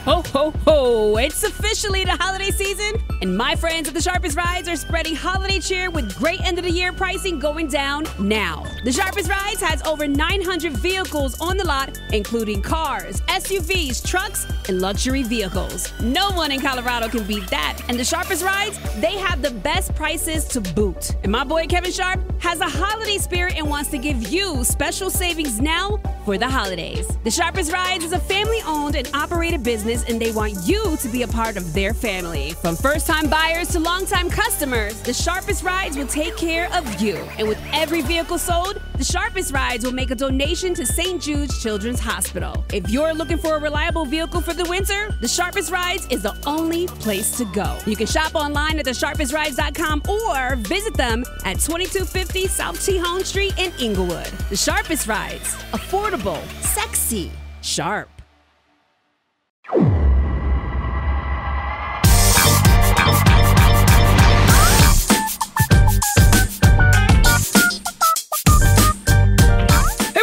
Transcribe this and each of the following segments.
Ho, ho, ho! It's officially the holiday season, and my friends at the Sharpest Rides are spreading holiday cheer with great end-of-the-year pricing going down now. The Sharpest Rides has over 900 vehicles on the lot, including cars, SUVs, trucks, and luxury vehicles. No one in Colorado can beat that, and the Sharpest Rides, they have the best prices to boot. And my boy Kevin Sharp has a holiday spirit and wants to give you special savings now for the holidays. The Sharpest Rides is a family-owned and operated business, and they want you to be a part of their family. From first-time buyers to long-time customers, the Sharpest Rides will take care of you. And with every vehicle sold, the Sharpest Rides will make a donation to St. Jude's Children's Hospital. If you're looking for a reliable vehicle for the winter, the Sharpest Rides is the only place to go. You can shop online at thesharpestrides.com or visit them at 2250 South Tejon Street in Inglewood. The Sharpest Rides. Affordable, sexy, sharp.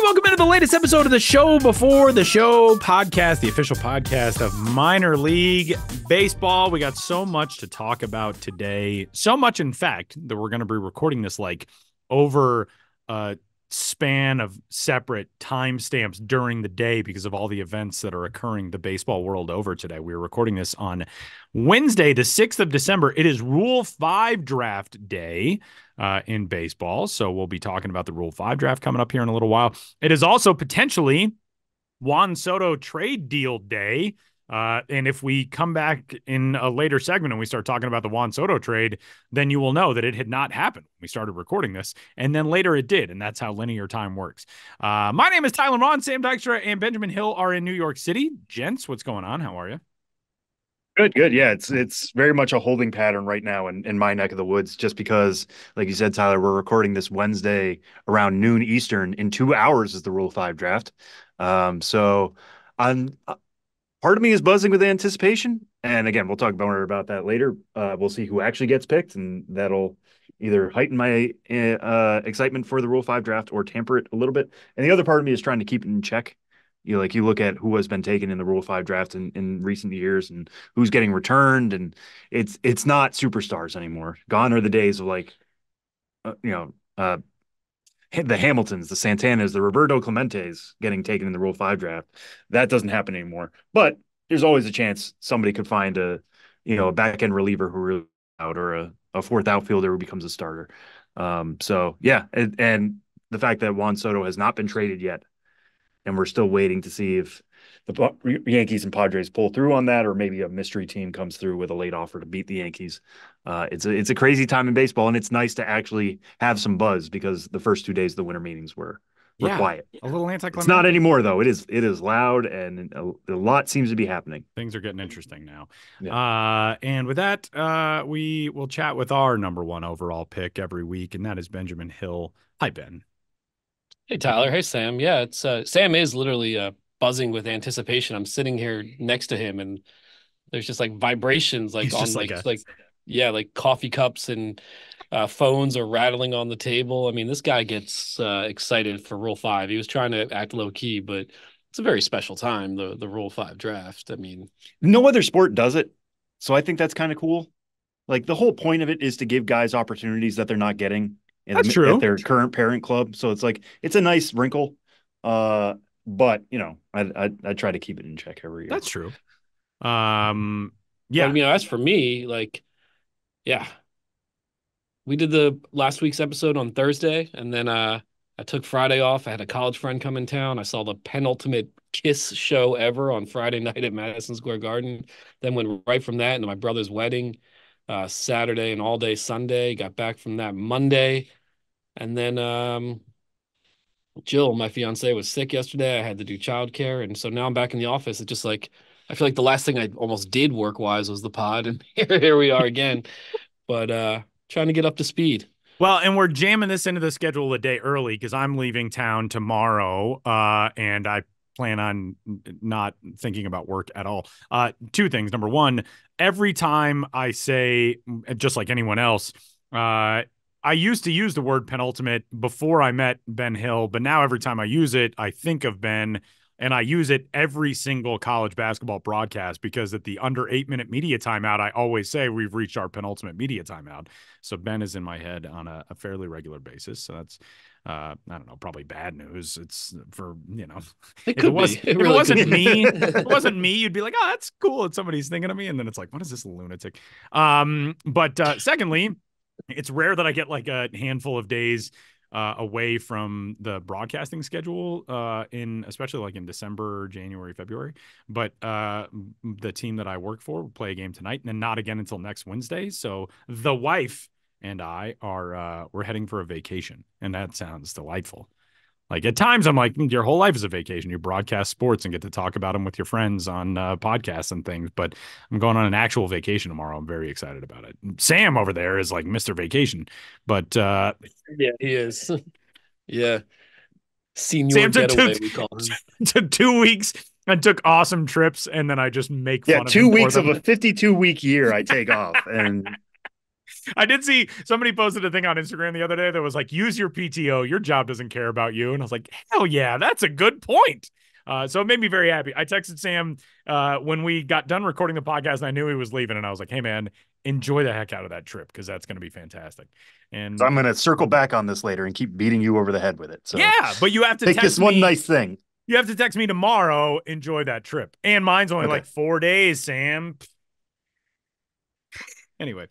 Welcome into the latest episode of the Show Before the Show podcast, the official podcast of minor league baseball. We got so much to talk about today. So much, in fact, that we're going to be recording this like over a span of separate timestamps during the day because of all the events that are occurring the baseball world over today. We're recording this on Wednesday, the 6th of December. It is Rule 5 draft day in baseball. So we'll be talking about the Rule 5 draft coming up here in a little while. It is also potentially Juan Soto trade deal day. And if we come back in a later segment and we start talking about the Juan Soto trade, then you will know that it had not happened when we started recording this. And then later it did. And that's how linear time works. My name is Tyler Ron. Sam Dykstra and Benjamin Hill are in New York City. Gents, what's going on? How are you? Good. Yeah, it's very much a holding pattern right now in my neck of the woods, just because, like you said, Tyler, we're recording this Wednesday around noon Eastern. In 2 hours is the Rule 5 draft. So I'm part of me is buzzing with anticipation. And again, we'll talk more about that later. We'll see who actually gets picked, and that'll either heighten my excitement for the Rule 5 draft or temper it a little bit. And the other part of me is trying to keep it in check. You look at who has been taken in the Rule 5 draft in recent years and who's getting returned, and it's not superstars anymore. Gone are the days of the Hamiltons, the Santanas, the Roberto Clementes getting taken in the Rule 5 draft. That doesn't happen anymore. But there's always a chance somebody could find a back end reliever who really out, or a fourth outfielder who becomes a starter. So yeah, and the fact that Juan Soto has not been traded yet, and we're still waiting to see if the Yankees and Padres pull through on that, or maybe a mystery team comes through with a late offer to beat the Yankees. It's a crazy time in baseball, and it's nice to actually have some buzz because the first 2 days of the winter meetings were quiet. A little anticlimactic. It's not anymore, though. It is loud, and a lot seems to be happening. Things are getting interesting now. Yeah. And with that, we will chat with our number one overall pick every week, and that is Benjamin Hill. Hi, Ben. Hey, Tyler. Hey, Sam. Yeah, it's Sam is literally buzzing with anticipation. I'm sitting here next to him, and there's just like vibrations, like on like coffee cups and phones are rattling on the table. I mean, this guy gets excited for Rule 5. He was trying to act low key, but it's a very special time, the Rule 5 draft. I mean, no other sport does it, so I think that's kind of cool. Like, the whole point of it is to give guys opportunities that they're not getting at their current parent club. So it's like, it's a nice wrinkle. But I try to keep it in check every year. That's true. Yeah. I mean, as for me, yeah, we did the last week's episode on Thursday, and then I took Friday off. I had a college friend come in town. I saw the penultimate Kiss show ever on Friday night at Madison Square Garden. Then went right from that into my brother's wedding Saturday and all day Sunday. Got back from that Monday. And then Jill, my fiance, was sick yesterday. I had to do childcare. And so now I'm back in the office. It's just like, I feel like the last thing I almost did work-wise was the pod. And here we are again. But trying to get up to speed. Well, and we're jamming this into the schedule a day early because I'm leaving town tomorrow. And I plan on not thinking about work at all. Two things. Number one, every time I say, just like anyone else, I used to use the word penultimate before I met Ben Hill, but now every time I use it, I think of Ben And I use it every single college basketball broadcast because at the under 8-minute media timeout, I always say we've reached our penultimate media timeout. So Ben is in my head on a fairly regular basis. So that's, I don't know, probably bad news. It's for, if it wasn't me, you'd be like, oh, that's cool. It's somebody's thinking of me. And then it's like, what is this lunatic? But secondly, it's rare that I get like a handful of days away from the broadcasting schedule especially like in December, January, February. But the team that I work for will play a game tonight and then not again until next Wednesday. So the wife and I we're heading for a vacation, and that sounds delightful. Like at times I'm like, your whole life is a vacation. You broadcast sports and get to talk about them with your friends on podcasts and things. But I'm going on an actual vacation tomorrow. I'm very excited about it. Sam over there is like Mr. Vacation, but yeah, he is. Yeah. Senior Sam getaway, we call him. Took 2 weeks and took awesome trips. And then I just make fun of him. 2 weeks of a 52-week year I take off. And I did see somebody posted a thing on Instagram the other day that was like, use your PTO. Your job doesn't care about you. And I was like, hell yeah, that's a good point. So it made me very happy. I texted Sam when we got done recording the podcast and I knew he was leaving. And I was like, hey, man, enjoy the heck out of that trip because that's going to be fantastic. And so I'm going to circle back on this later and keep beating you over the head with it. So yeah, but you have to take this one nice thing. You have to text me tomorrow. Enjoy that trip. And mine's only like 4 days, Sam. Anyway,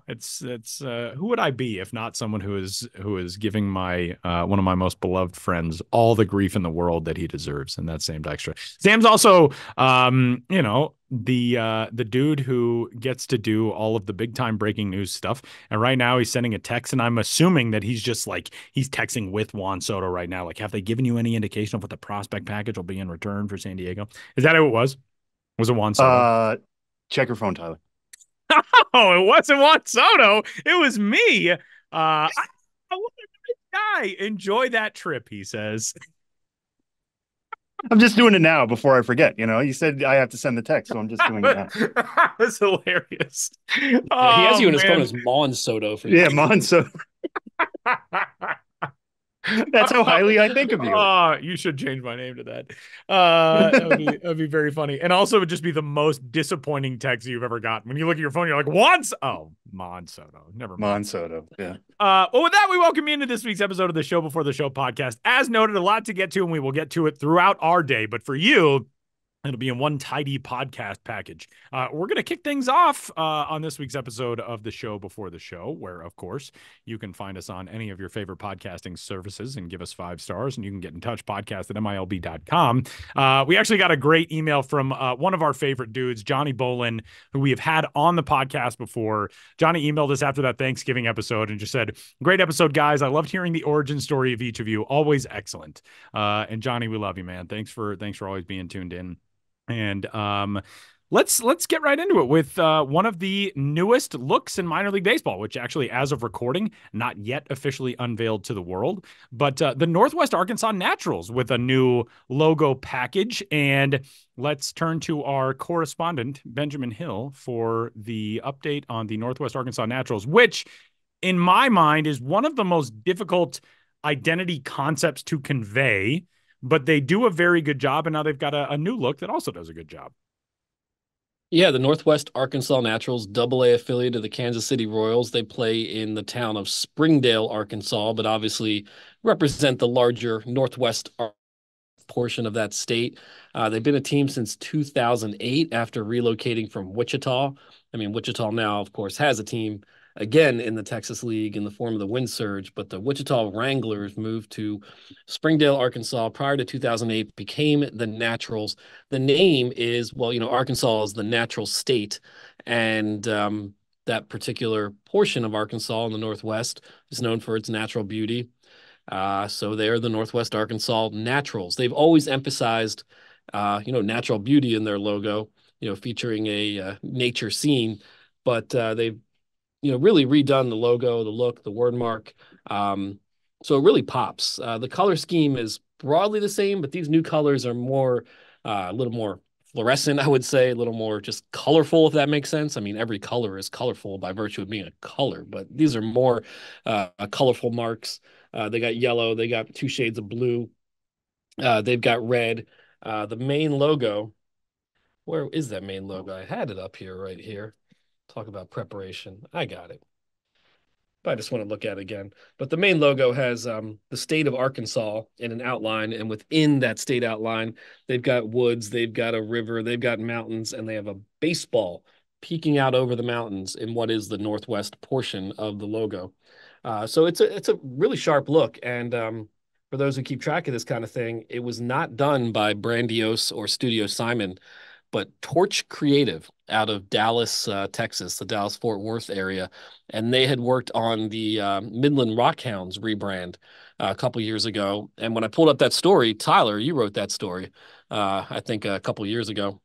it's who would I be if not someone who is giving my one of my most beloved friends all the grief in the world that he deserves, and that's Sam Dykstra. Sam's also the dude who gets to do all of the big time breaking news stuff, and right now he's sending a text, and I'm assuming that he's just like he's texting with Juan Soto right now. Like, have they given you any indication of what the prospect package will be in return for San Diego? Is that who it was? Was it Juan Soto? Check your phone, Tyler. Oh, it wasn't Juan Soto. It was me. What a great guy. Enjoy that trip, he says. I'm just doing it now before I forget. You said I have to send the text, so I'm just doing it now. That's hilarious. Yeah, he has you in his phone as Mon Soto. Yeah, Mon Soto. That's how highly I think of you. You should change my name to that. That would be very funny. And also it would just be the most disappointing text you've ever gotten. When you look at your phone, you're like, Mon Soto. Never mind. Mon Soto, yeah. Well, with that, we welcome you into this week's episode of the Show Before the Show podcast. As noted, a lot to get to, and we will get to it throughout our day. But for you, it'll be in one tidy podcast package. We're going to kick things off on this week's episode of the Show Before the Show, where, of course, you can find us on any of your favorite podcasting services and give us 5 stars, and you can get in touch, podcast@milb.com. We actually got a great email from one of our favorite dudes, Johnny Bolin, who we have had on the podcast before. Johnny emailed us after that Thanksgiving episode and just said, great episode, guys. I loved hearing the origin story of each of you. Always excellent. And Johnny, we love you, man. Thanks for always being tuned in. And let's get right into it with one of the newest looks in minor league baseball, which actually, as of recording, not yet officially unveiled to the world, but the Northwest Arkansas Naturals with a new logo package. And let's turn to our correspondent, Benjamin Hill, for the update on the Northwest Arkansas Naturals, which, in my mind, is one of the most difficult identity concepts to convey. But they do a very good job, and now they've got a new look that also does a good job. Yeah, the Northwest Arkansas Naturals, AA affiliate of the Kansas City Royals. They play in the town of Springdale, Arkansas, but obviously represent the larger Northwest portion of that state. They've been a team since 2008 after relocating from Wichita. I mean, Wichita now, of course, has a team again in the Texas League in the form of the Wind Surge, but the Wichita Wranglers moved to Springdale, Arkansas prior to 2008, became the Naturals. The name is, Arkansas is the natural state, and that particular portion of Arkansas in the Northwest is known for its natural beauty. So they're the Northwest Arkansas Naturals. They've always emphasized, natural beauty in their logo, featuring a nature scene, but they've really redone the logo, the look, the word mark. So it really pops. The color scheme is broadly the same, but these new colors are more, a little more fluorescent, I would say, a little more just colorful, if that makes sense. I mean, every color is colorful by virtue of being a color, but these are more colorful marks. They got yellow, they got 2 shades of blue. They've got red. The main logo. Where is that main logo? I had it up here, right here. Talk about preparation. I got it. But I just want to look at it again. But the main logo has the state of Arkansas in an outline, and within that state outline, they've got woods, they've got a river, they've got mountains, and they have a baseball peeking out over the mountains in what is the northwest portion of the logo. So it's a really sharp look, and for those who keep track of this kind of thing, it was not done by Brandiose or Studio Simon, but Torch Creative out of Dallas, Texas, the Dallas-Fort Worth area. And they had worked on the Midland Rockhounds rebrand a couple years ago. And when I pulled up that story, Tyler, you wrote that story, I think a couple years ago.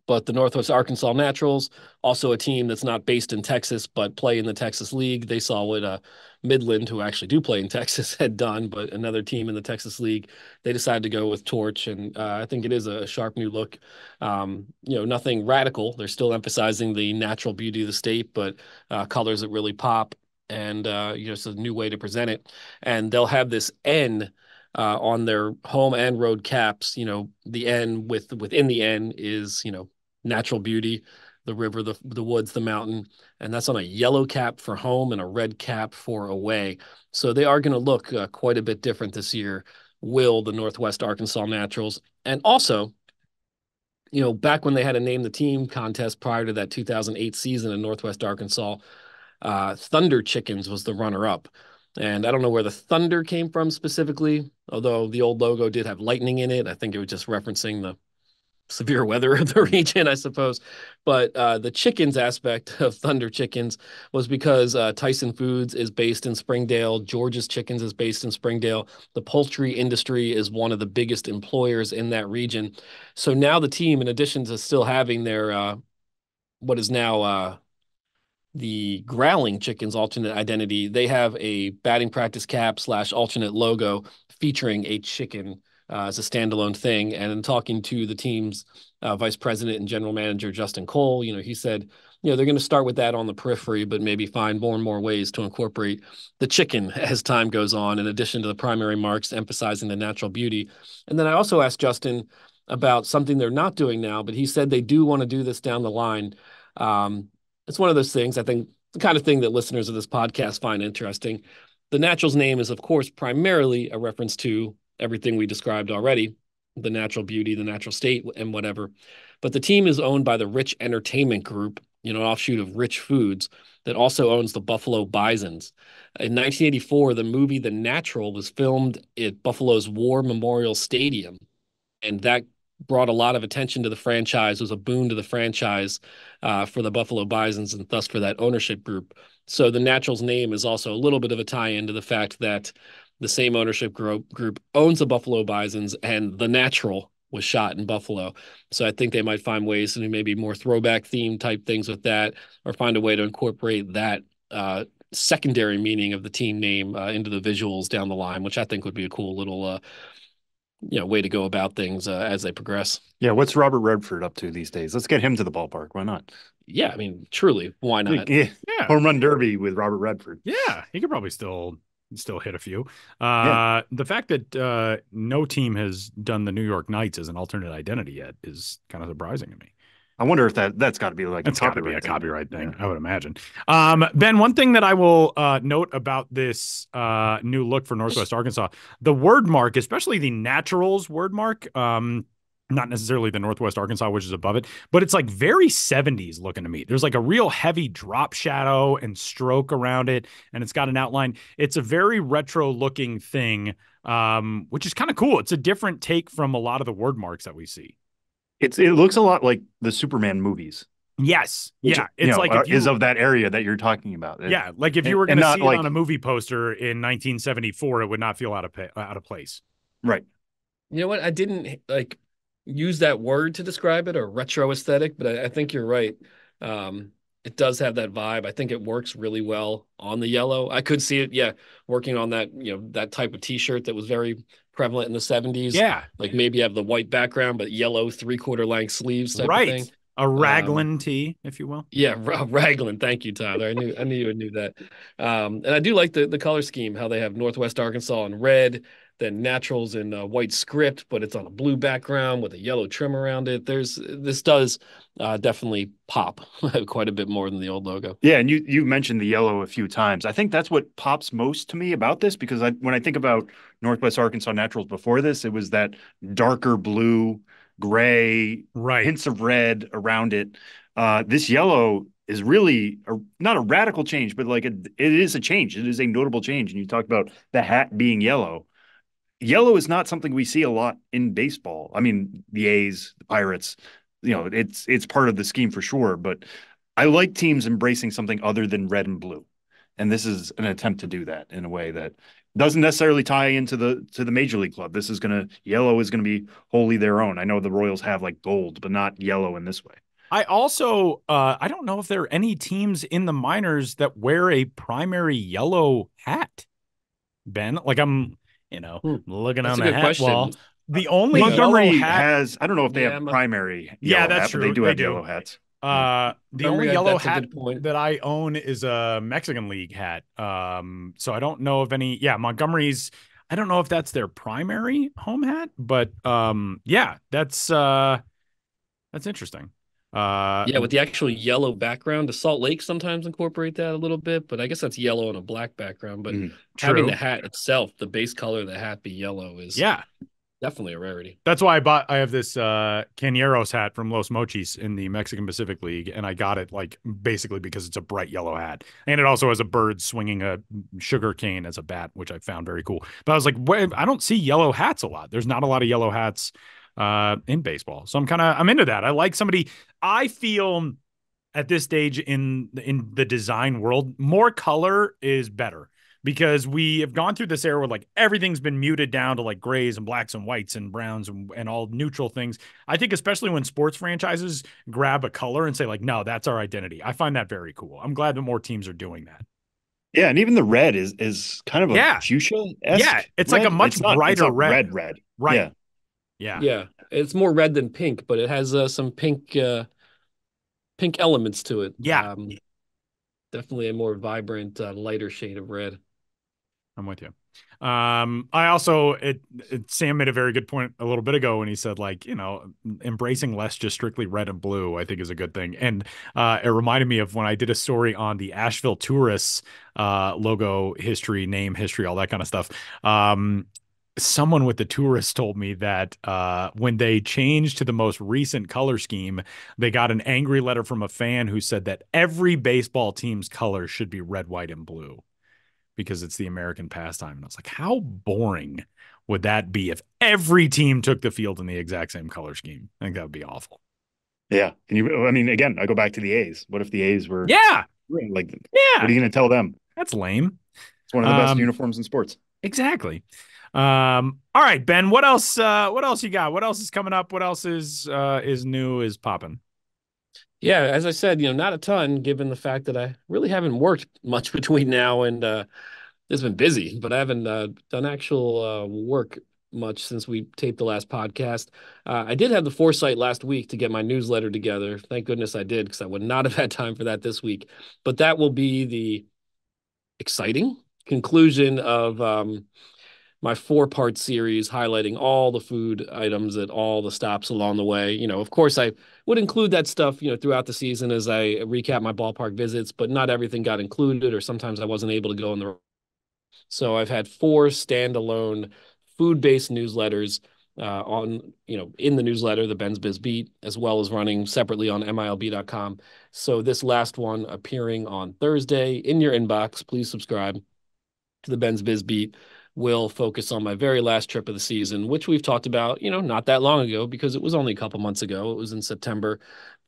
But the Northwest Arkansas Naturals, also a team that's not based in Texas, but play in the Texas League. They saw what Midland, who actually do play in Texas, had done, but another team in the Texas League. They decided to go with Torch, and I think it is a sharp new look. Nothing radical. They're still emphasizing the natural beauty of the state, but colors that really pop, and it's a new way to present it. And they'll have this N on their home and road caps. The N within the N is, natural beauty, the river, the woods, the mountain, and that's on a yellow cap for home and a red cap for away. So they are going to look quite a bit different this year, will the Northwest Arkansas Naturals. And also, back when they had a name the team contest prior to that 2008 season in Northwest Arkansas, Thunder Chickens was the runner-up. And I don't know where the thunder came from specifically, although the old logo did have lightning in it. I think it was just referencing the severe weather of the region, I suppose. But the chickens aspect of Thunder Chickens was because Tyson Foods is based in Springdale. George's Chickens is based in Springdale. The poultry industry is one of the biggest employers in that region. So now the team, in addition to still having their what is now the Growling Chickens alternate identity, they have a batting practice cap / alternate logo featuring a chicken as a standalone thing. And in talking to the team's vice president and general manager, Justin Cole, he said, they're going to start with that on the periphery, but maybe find more and more ways to incorporate the chicken as time goes on, in addition to the primary marks, emphasizing the natural beauty. And then I also asked Justin about something they're not doing now, but he said they do want to do this down the line. It's one of those things, I think, the kind of thing that listeners of this podcast find interesting. The Naturals name is, of course, primarily a reference to everything we described already, the natural beauty, the natural state, and whatever. But the team is owned by the Rich Entertainment Group, an offshoot of Rich Foods, that also owns the Buffalo Bisons. In 1984, the movie The Natural was filmed at Buffalo's War Memorial Stadium, and that brought a lot of attention to the franchise, was a boon to the franchise for the Buffalo Bisons and thus for that ownership group. So the Naturals name is also a little bit of a tie-in to the fact that the same ownership group owns the Buffalo Bisons, and The Natural was shot in Buffalo. So I think they might find ways to do maybe more throwback theme type things with that, or find a way to incorporate that secondary meaning of the team name into the visuals down the line, which I think would be a cool little way to go about things as they progress. Yeah, what's Robert Redford up to these days? Let's get him to the ballpark. Why not? Yeah, I mean, truly, why not? Yeah. Home run derby with Robert Redford. Yeah, he could probably still hit a few. The fact that no team has done the New York Knights as an alternate identity yet is kind of surprising to me. I wonder if that's got to be like a copyright thing. I would imagine. Ben, one thing that I will note about this new look for Northwest Arkansas, the word mark, especially the Naturals word mark, not necessarily the Northwest Arkansas, which is above it, but it's like very 70s looking to me. There's like a real heavy drop shadow and stroke around it, and it's got an outline. It's a very retro looking thing, which is kind of cool. It's a different take from a lot of the word marks that we see. It looks a lot like the Superman movies. Yes. Which, yeah. It's like is of that area that you're talking about. Yeah. Like if you were going to see it on a movie poster in 1974, it would not feel out of place. Right. You know what? I didn't use that word to describe it, or retro aesthetic, but I think you're right. It does have that vibe. I think it works really well on the yellow. I could see it, working on that, that type of T-shirt that was very prevalent in the 70s. Yeah. Like maybe have the white background, but yellow 3/4 length sleeves type of thing. A raglan tee, if you will. Yeah, Raglan. Thank you, Tyler. I knew you knew that. And I do like the color scheme, how they have Northwest Arkansas in red, then Naturals in white script, but it's on a blue background with a yellow trim around it. This does definitely pop quite a bit more than the old logo. Yeah, and you mentioned the yellow a few times. I think that's what pops most to me about this, because when I think about Northwest Arkansas Naturals before this, it was that darker blue, gray, Right. hints of red around it. This yellow is really not a radical change, but like it is a change. It is a notable change. And you talked about the hat being yellow. Yellow is not something we see a lot in baseball. I mean, the A's, the Pirates, it's part of the scheme for sure. But I like teams embracing something other than red and blue. And this is an attempt to do that in a way that doesn't necessarily tie into the major league club. Yellow is gonna be wholly their own. I know the Royals have like gold, but not yellow in this way. I also I don't know if there are any teams in the minors that wear a primary yellow hat. Ben, like I'm looking That's on a the good hat question. wall. The only Montgomery yellow hat has, I don't know if they have primary yellow that's hat, true. but they do They have do. yellow hats. The only yellow that's a hat good point. that I own is a Mexican League hat. So I don't know of any. Yeah, Montgomery's. I don't know if that's their primary home hat, but yeah, that's interesting. Yeah, with the actual yellow background, the Salt Lake sometimes incorporate that a little bit, but I guess that's yellow on a black background. But having True. the hat itself, the base color of the hat be yellow is definitely a rarity. That's why I have this Cañeros hat from Los Mochis in the Mexican Pacific League, and I got it like basically because it's a bright yellow hat, and it also has a bird swinging a sugar cane as a bat, which I found very cool. But I was like, wait, I don't see yellow hats a lot. There's not a lot of yellow hats in baseball, so I'm into that. I like somebody. I feel at this stage in the design world, more color is better. Because we have gone through this era where like everything's been muted down to like grays and blacks and whites and browns and all neutral things. I think especially when sports franchises grab a color and say like, no, that's our identity. I find that very cool. I'm glad that more teams are doing that. Yeah, and even the red is kind of a fuchsia-esque. Yeah, it's like a much brighter red. Red. Right. Yeah. It's more red than pink, but it has some pink elements to it. Yeah. Definitely a more vibrant, lighter shade of red. I'm with you. I also Sam made a very good point a little bit ago when he said like, embracing less just strictly red and blue, I think is a good thing. And it reminded me of when I did a story on the Asheville Tourists logo history, name history, all that kind of stuff. Someone with the Tourists told me that when they changed to the most recent color scheme, they got an angry letter from a fan who said that every baseball team's color should be red, white, and blue, because it's the American pastime. And I was like, how boring would that be if every team took the field in the exact same color scheme? I think that would be awful. Yeah. Again, I go back to the A's. What if the A's were what are you going to tell them? That's lame. It's one of the best uniforms in sports. Exactly. All right, Ben, what else you got? What else is coming up? What else is new, is popping? Yeah, as I said, not a ton, given the fact that I really haven't worked much between now and it's been busy, but I haven't done actual work much since we taped the last podcast. I did have the foresight last week to get my newsletter together. Thank goodness I did, because I would not have had time for that this week. But that will be the exciting conclusion of my 4-part series highlighting all the food items at all the stops along the way. Of course, I would include that stuff, throughout the season as I recap my ballpark visits, but not everything got included, or sometimes I wasn't able to go in the. So I've had 4 standalone food-based newsletters in the newsletter, the Ben's Biz Beat, as well as running separately on MILB.com. So this last one appearing on Thursday in your inbox, please subscribe to the Ben's Biz Beat, will focus on my very last trip of the season, which we've talked about, not that long ago, because it was only a couple months ago. It was in September,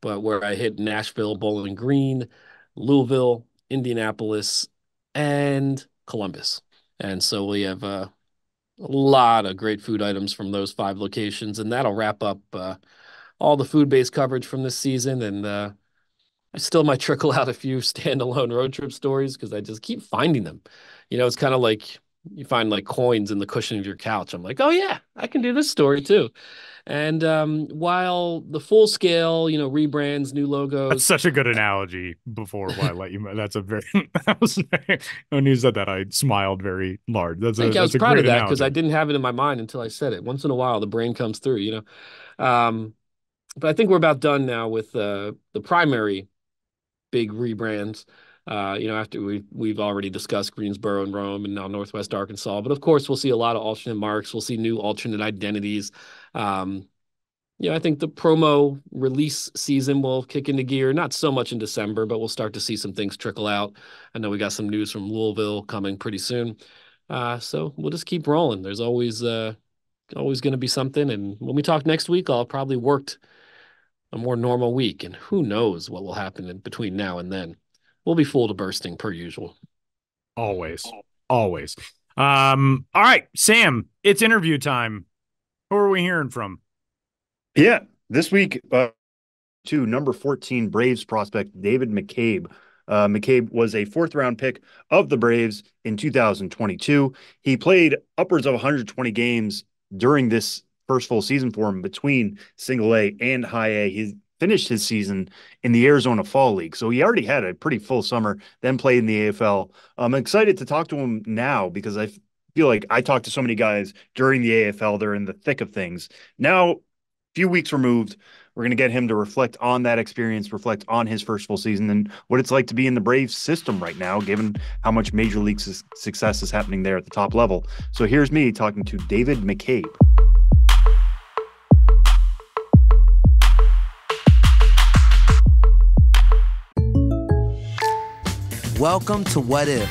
but where I hit Nashville, Bowling Green, Louisville, Indianapolis, and Columbus. And so we have a lot of great food items from those 5 locations, and that'll wrap up all the food-based coverage from this season. And I still might trickle out a few standalone road trip stories, because I just keep finding them. It's kind of like you find like coins in the cushion of your couch. I'm like, oh yeah, I can do this story too. And while the full scale, rebrands, new That's logos. such a good analogy. Before I let you, that's a very. When you said that, I smiled very large. I think I was That's a proud of great that because I analogy. didn't have it in my mind until I said it. Once in a while, the brain comes through. But I think we're about done now with the primary big rebrands. After we've already discussed Greensboro and Rome and now Northwest Arkansas. But of course, we'll see a lot of alternate marks. We'll see new alternate identities. I think the promo release season will kick into gear, not so much in December, but we'll start to see some things trickle out. I know we got some news from Louisville coming pretty soon. So we'll just keep rolling. There's always going to be something. And when we talk next week, I'll probably worked a more normal week, and who knows what will happen in between now and then. We'll be full to bursting per usual. Always. All right, Sam, it's interview time. Who are we hearing from? Yeah, this week, to number 14 Braves prospect David McCabe. McCabe was a fourth-round pick of the Braves in 2022. He played upwards of 120 games during this first full season for him between Single A and High A. He finished his season in the Arizona Fall League, so he already had a pretty full summer, then played in the AFL. I'm excited to talk to him now because I feel like I talked to so many guys during the AFL. They're in the thick of things. Now, few weeks removed, we're going to get him to reflect on that experience, reflect on his first full season and what it's like to be in the Braves system right now, given how much major league success is happening there at the top level. So here's me talking to David McCabe. Welcome to What If,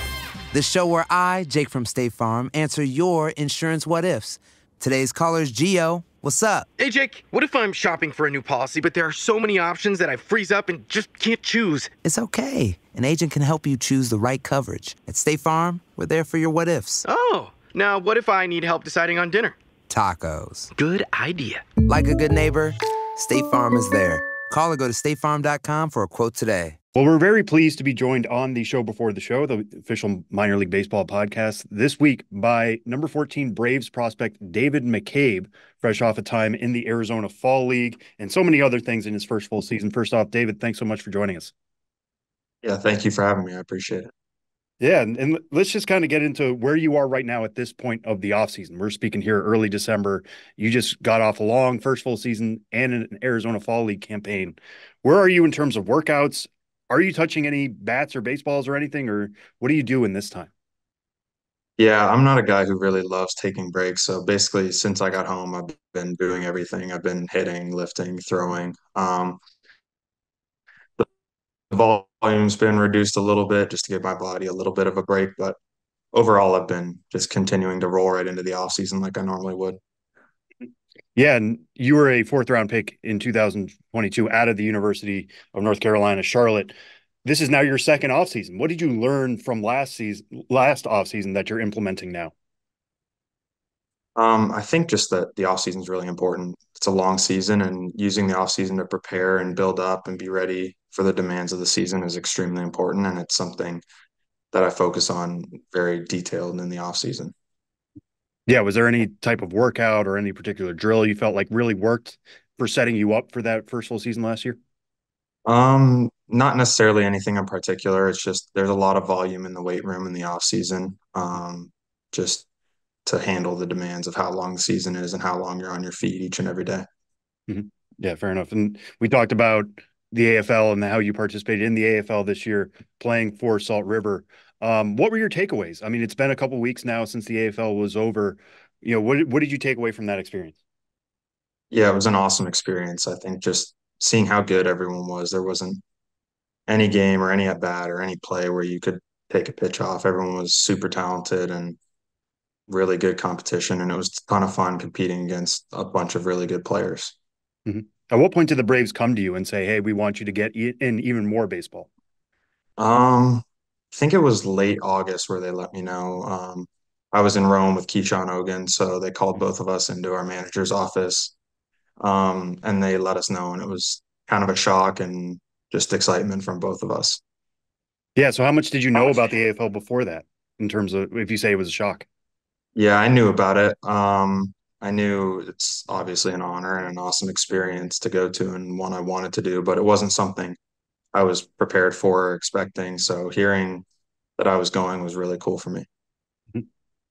the show where I, Jake from State Farm, answer your insurance what ifs. Today's caller is Gio. What's up? Hey, Jake, what if I'm shopping for a new policy, but there are so many options that I freeze up and just can't choose? It's okay. An agent can help you choose the right coverage. At State Farm, we're there for your what ifs. Oh, now what if I need help deciding on dinner? Tacos. Good idea. Like a good neighbor, State Farm is there. Call or go to statefarm.com for a quote today. Well, we're very pleased to be joined on the show before the show, the official minor league baseball podcast, this week by number 14 Braves prospect David McCabe, fresh off a time in the Arizona Fall League and so many other things in his first full season. First off, David, thanks so much for joining us. Yeah, thank you for having me. I appreciate it. Yeah, and let's just kind of get into where you are right now at this point of the offseason. We're speaking here early December. You just got off a long first full season and an Arizona Fall League campaign. Where are you in terms of workouts? Are you touching any bats or baseballs or anything, or what are you doing this time? Yeah, I'm not a guy who really loves taking breaks. So basically, since I got home, I've been doing everything. I've been hitting, lifting, throwing. The volume's been reduced a little bit just to give my body a little bit of a break. But overall, I've been just continuing to roll right into the off season like I normally would. Yeah, and you were a fourth-round pick in 2022 out of the University of North Carolina, Charlotte. This is now your second offseason. What did you learn from last offseason that you're implementing now? I think just that the off season is really important. It's a long season, and using the off season to prepare and build up and be ready for the demands of the season is extremely important. And it's something that I focus on very detailed in the off season. Yeah, was there any type of workout or any particular drill you felt like really worked for setting you up for that first full season last year? Not necessarily anything in particular. It's just there's a lot of volume in the weight room in the off season, just to handle the demands of how long the season is and how long you're on your feet each and every day. Mm-hmm. Yeah, fair enough. And we talked about the AFL and how you participated in the AFL this year, playing for Salt River. What were your takeaways? I mean, it's been a couple of weeks now since the AFL was over. You know, what did you take away from that experience? Yeah, it was an awesome experience. I think just seeing how good everyone was. There wasn't any game or any at bat or any play where you could take a pitch off. Everyone was super talented and really good competition. And it was a ton of fun competing against a bunch of really good players. Mm-hmm. At what point did the Braves come to you and say, hey, we want you to get in even more baseball? I think it was late August where they let me know. I was in Rome with Keyshawn Ogan, so they called both of us into our manager's office, and they let us know, and it was kind of a shock and just excitement from both of us. Yeah, so how much did you know about the AFL before that, in terms of if you say it was a shock? Yeah, I knew about it. I knew it's obviously an honor and an awesome experience to go to and one I wanted to do, but it wasn't something I was prepared for or expecting. So hearing that I was going was really cool for me.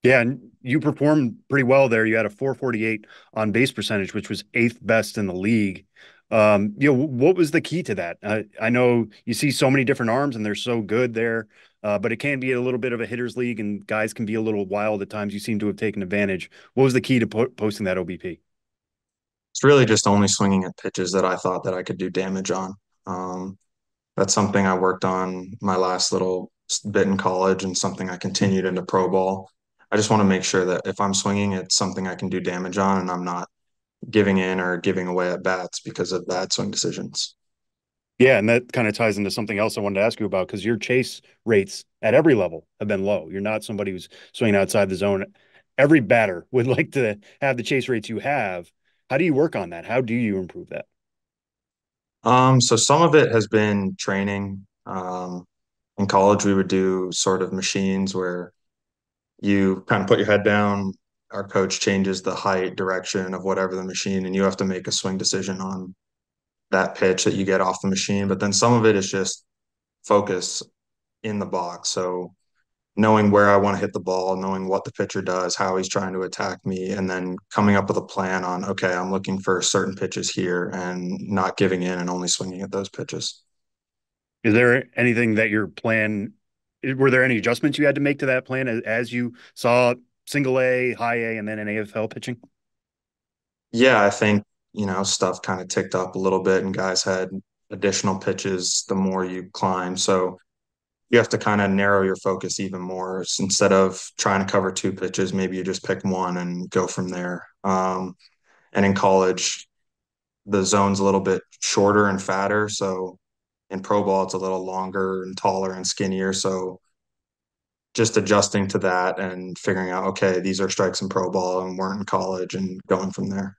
Yeah, and you performed pretty well there. You had a 448 on base percentage, which was eighth best in the league. What was the key to that? I know you see so many different arms and they're so good there, but it can be a little bit of a hitter's league and guys can be a little wild at times. You seem to have taken advantage. What was the key to posting that OBP? It's really just only swinging at pitches that I thought that I could do damage on. Um, that's something I worked on my last little bit in college and something I continued into pro ball. I just want to make sure that if I'm swinging, it's something I can do damage on and I'm not giving in or giving away at bats because of bad swing decisions. Yeah, and that kind of ties into something else I wanted to ask you about because your chase rates at every level have been low. You're not somebody who's swinging outside the zone. Every batter would like to have the chase rates you have. How do you work on that? How do you improve that? So some of it has been training. In college, we would do sort of machines where you kind of put your head down. Our coach changes the height, direction of whatever the machine, and you have to make a swing decision on that pitch that you get off the machine. But then some of it is just focus in the box. So knowing where I want to hit the ball, knowing what the pitcher does, how he's trying to attack me, and then coming up with a plan on, okay, I'm looking for certain pitches here and not giving in and only swinging at those pitches. Is there anything that your plan, were there any adjustments you had to make to that plan as you saw single A, high A, and then an AFL pitching? Yeah, I think, stuff kind of ticked up a little bit and guys had additional pitches the more you climb. So you have to kind of narrow your focus even more. So instead of trying to cover two pitches, maybe you just pick one and go from there. And in college, the zone's a little bit shorter and fatter. So in pro ball, it's a little longer and taller and skinnier. So just adjusting to that and figuring out, okay, these are strikes in pro ball and weren't in college and going from there.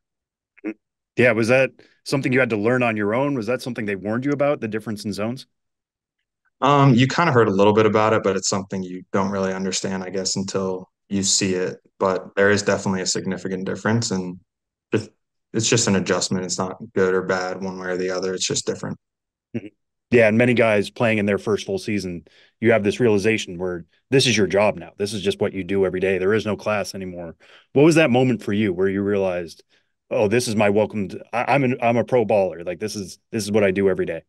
Yeah, was that something you had to learn on your own? Was that something they warned you about, the difference in zones? You kind of heard a little bit about it, but it's something you don't really understand, I guess, until you see it. But there is definitely a significant difference, and it- it's just an adjustment. It's not good or bad one way or the other. It's just different. Mhm. Yeah, and many guys playing in their first full season, you have this realization where this is your job now. This is just what you do every day. There is no class anymore. What was that moment for you where you realized, oh, this is my welcome to, I'm a pro baller. Like this is what I do every day.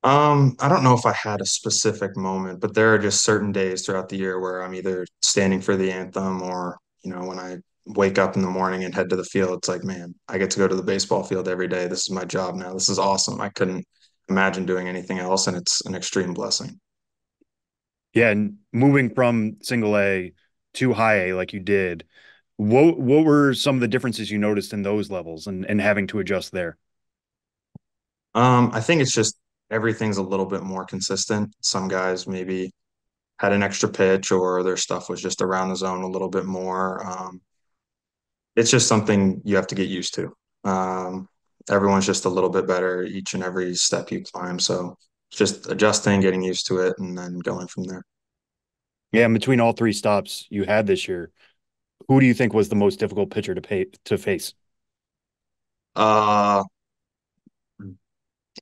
I don't know if I had a specific moment, but there are just certain days throughout the year where I'm either standing for the anthem or, when I wake up in the morning and head to the field, it's like, man, I get to go to the baseball field every day. This is my job now. This is awesome. I couldn't imagine doing anything else, and it's an extreme blessing. Yeah, and moving from single A to high A like you did, what were some of the differences you noticed in those levels and having to adjust there? I think it's just everything's a little bit more consistent. Some guys maybe had an extra pitch or their stuff was just around the zone a little bit more. It's just something you have to get used to. Everyone's just a little bit better each and every step you climb. So just adjusting, getting used to it, and then going from there. Yeah, and between all three stops you had this year, who do you think was the most difficult pitcher to face? Uh,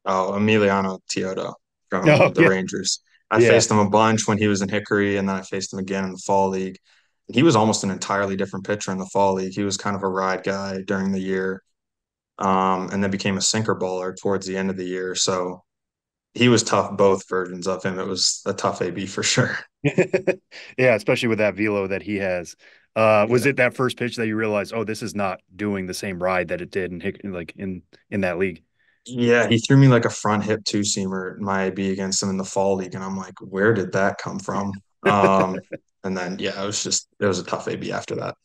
Emiliano Teodo Oh, from the yeah, Rangers. I yeah. faced him a bunch when he was in Hickory, and then I faced him again in the fall league. He was almost an entirely different pitcher in the fall league. He was kind of a ride guy during the year, and then became a sinker baller towards the end of the year. So he was tough, both versions of him. It was a tough AB for sure. Yeah, especially with that velo that he has. Was Yeah. it that first pitch that you realized, oh, this is not doing the same ride that it did in that league? Yeah, he threw me like a front hip two seamer in my AB against him in the fall league, and I'm like, where did that come from? And then yeah, it was a tough AB after that.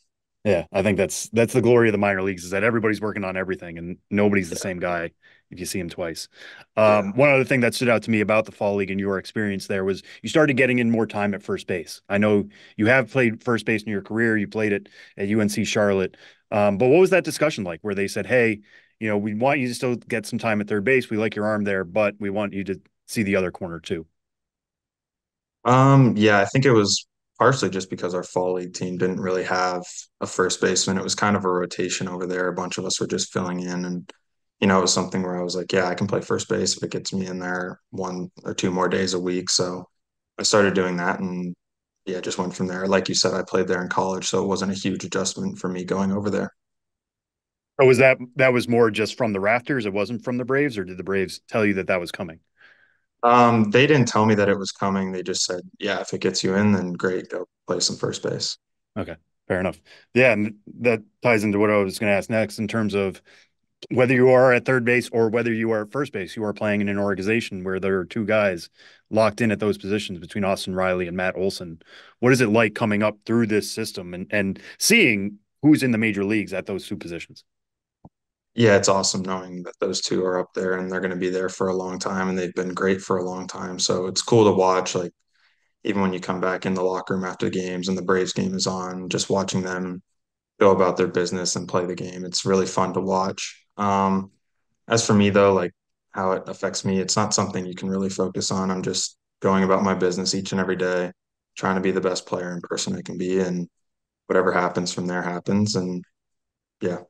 Yeah, I think that's the glory of the minor leagues is that everybody's working on everything and nobody's the Yeah, same guy if you see him twice. yeah. One other thing that stood out to me about the fall league and your experience there was you started getting in more time at first base. I know you have played first base in your career. You played it at UNC Charlotte. But what was that discussion like where they said, hey, we want you to still get some time at third base. We like your arm there, but we want you to see the other corner too. Yeah, I think it was partially just because our fall league team didn't really have a first baseman. It was kind of a rotation over there. A bunch of us were just filling in, and it was something where I was like, yeah, I can play first base if it gets me in there 1 or 2 more days a week. So I started doing that, and yeah, just went from there. Like you said, I played there in college, so it wasn't a huge adjustment for me going over there. Or was that was more just from the rafters? It wasn't from the Braves, or did the Braves tell you that was coming? They didn't tell me that it was coming. They just said, yeah, if it gets you in, then great, go play some first base. Okay, fair enough. Yeah, and that ties into what I was going to ask next in terms of whether you are at third base or whether you are at first base. You are playing in an organization where there are two guys locked in at those positions between Austin Riley and Matt Olson. What is it like coming up through this system and seeing who's in the major leagues at those two positions? Yeah, it's awesome knowing that those two are up there and they're going to be there for a long time, and they've been great for a long time. So it's cool to watch. Like, even when you come back in the locker room after the games and the Braves game is on, just watching them go about their business and play the game. It's really fun to watch. As for me though, like how it affects me, it's not something you can really focus on. I'm just going about my business each and every day, trying to be the best player and person I can be, and whatever happens from there happens. And yeah.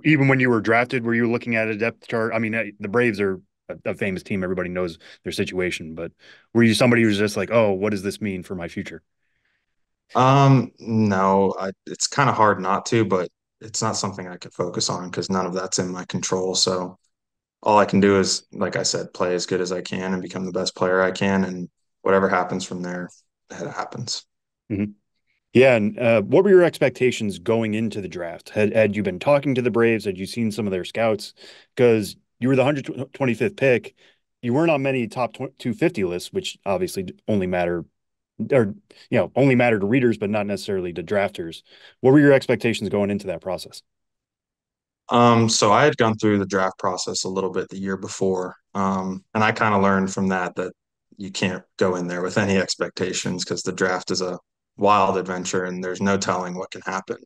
Even when you were drafted, were you looking at a depth chart? I mean, the Braves are a famous team. Everybody knows their situation, but were you somebody who was just like, oh, what does this mean for my future? No, it's kind of hard not to, but it's not something I can focus on because none of that's in my control. So all I can do is, like I said, play as good as I can and become the best player I can, and whatever happens from there, it happens. Mm-hmm. Yeah, and what were your expectations going into the draft? Had you been talking to the Braves? Had you seen some of their scouts? Because you were the 125th pick. You weren't on many top 250 lists, which obviously only matter to readers, but not necessarily to drafters. What were your expectations going into that process? So I had gone through the draft process a little bit the year before, and I kind of learned from that you can't go in there with any expectations because the draft is a wild adventure and there's no telling what can happen.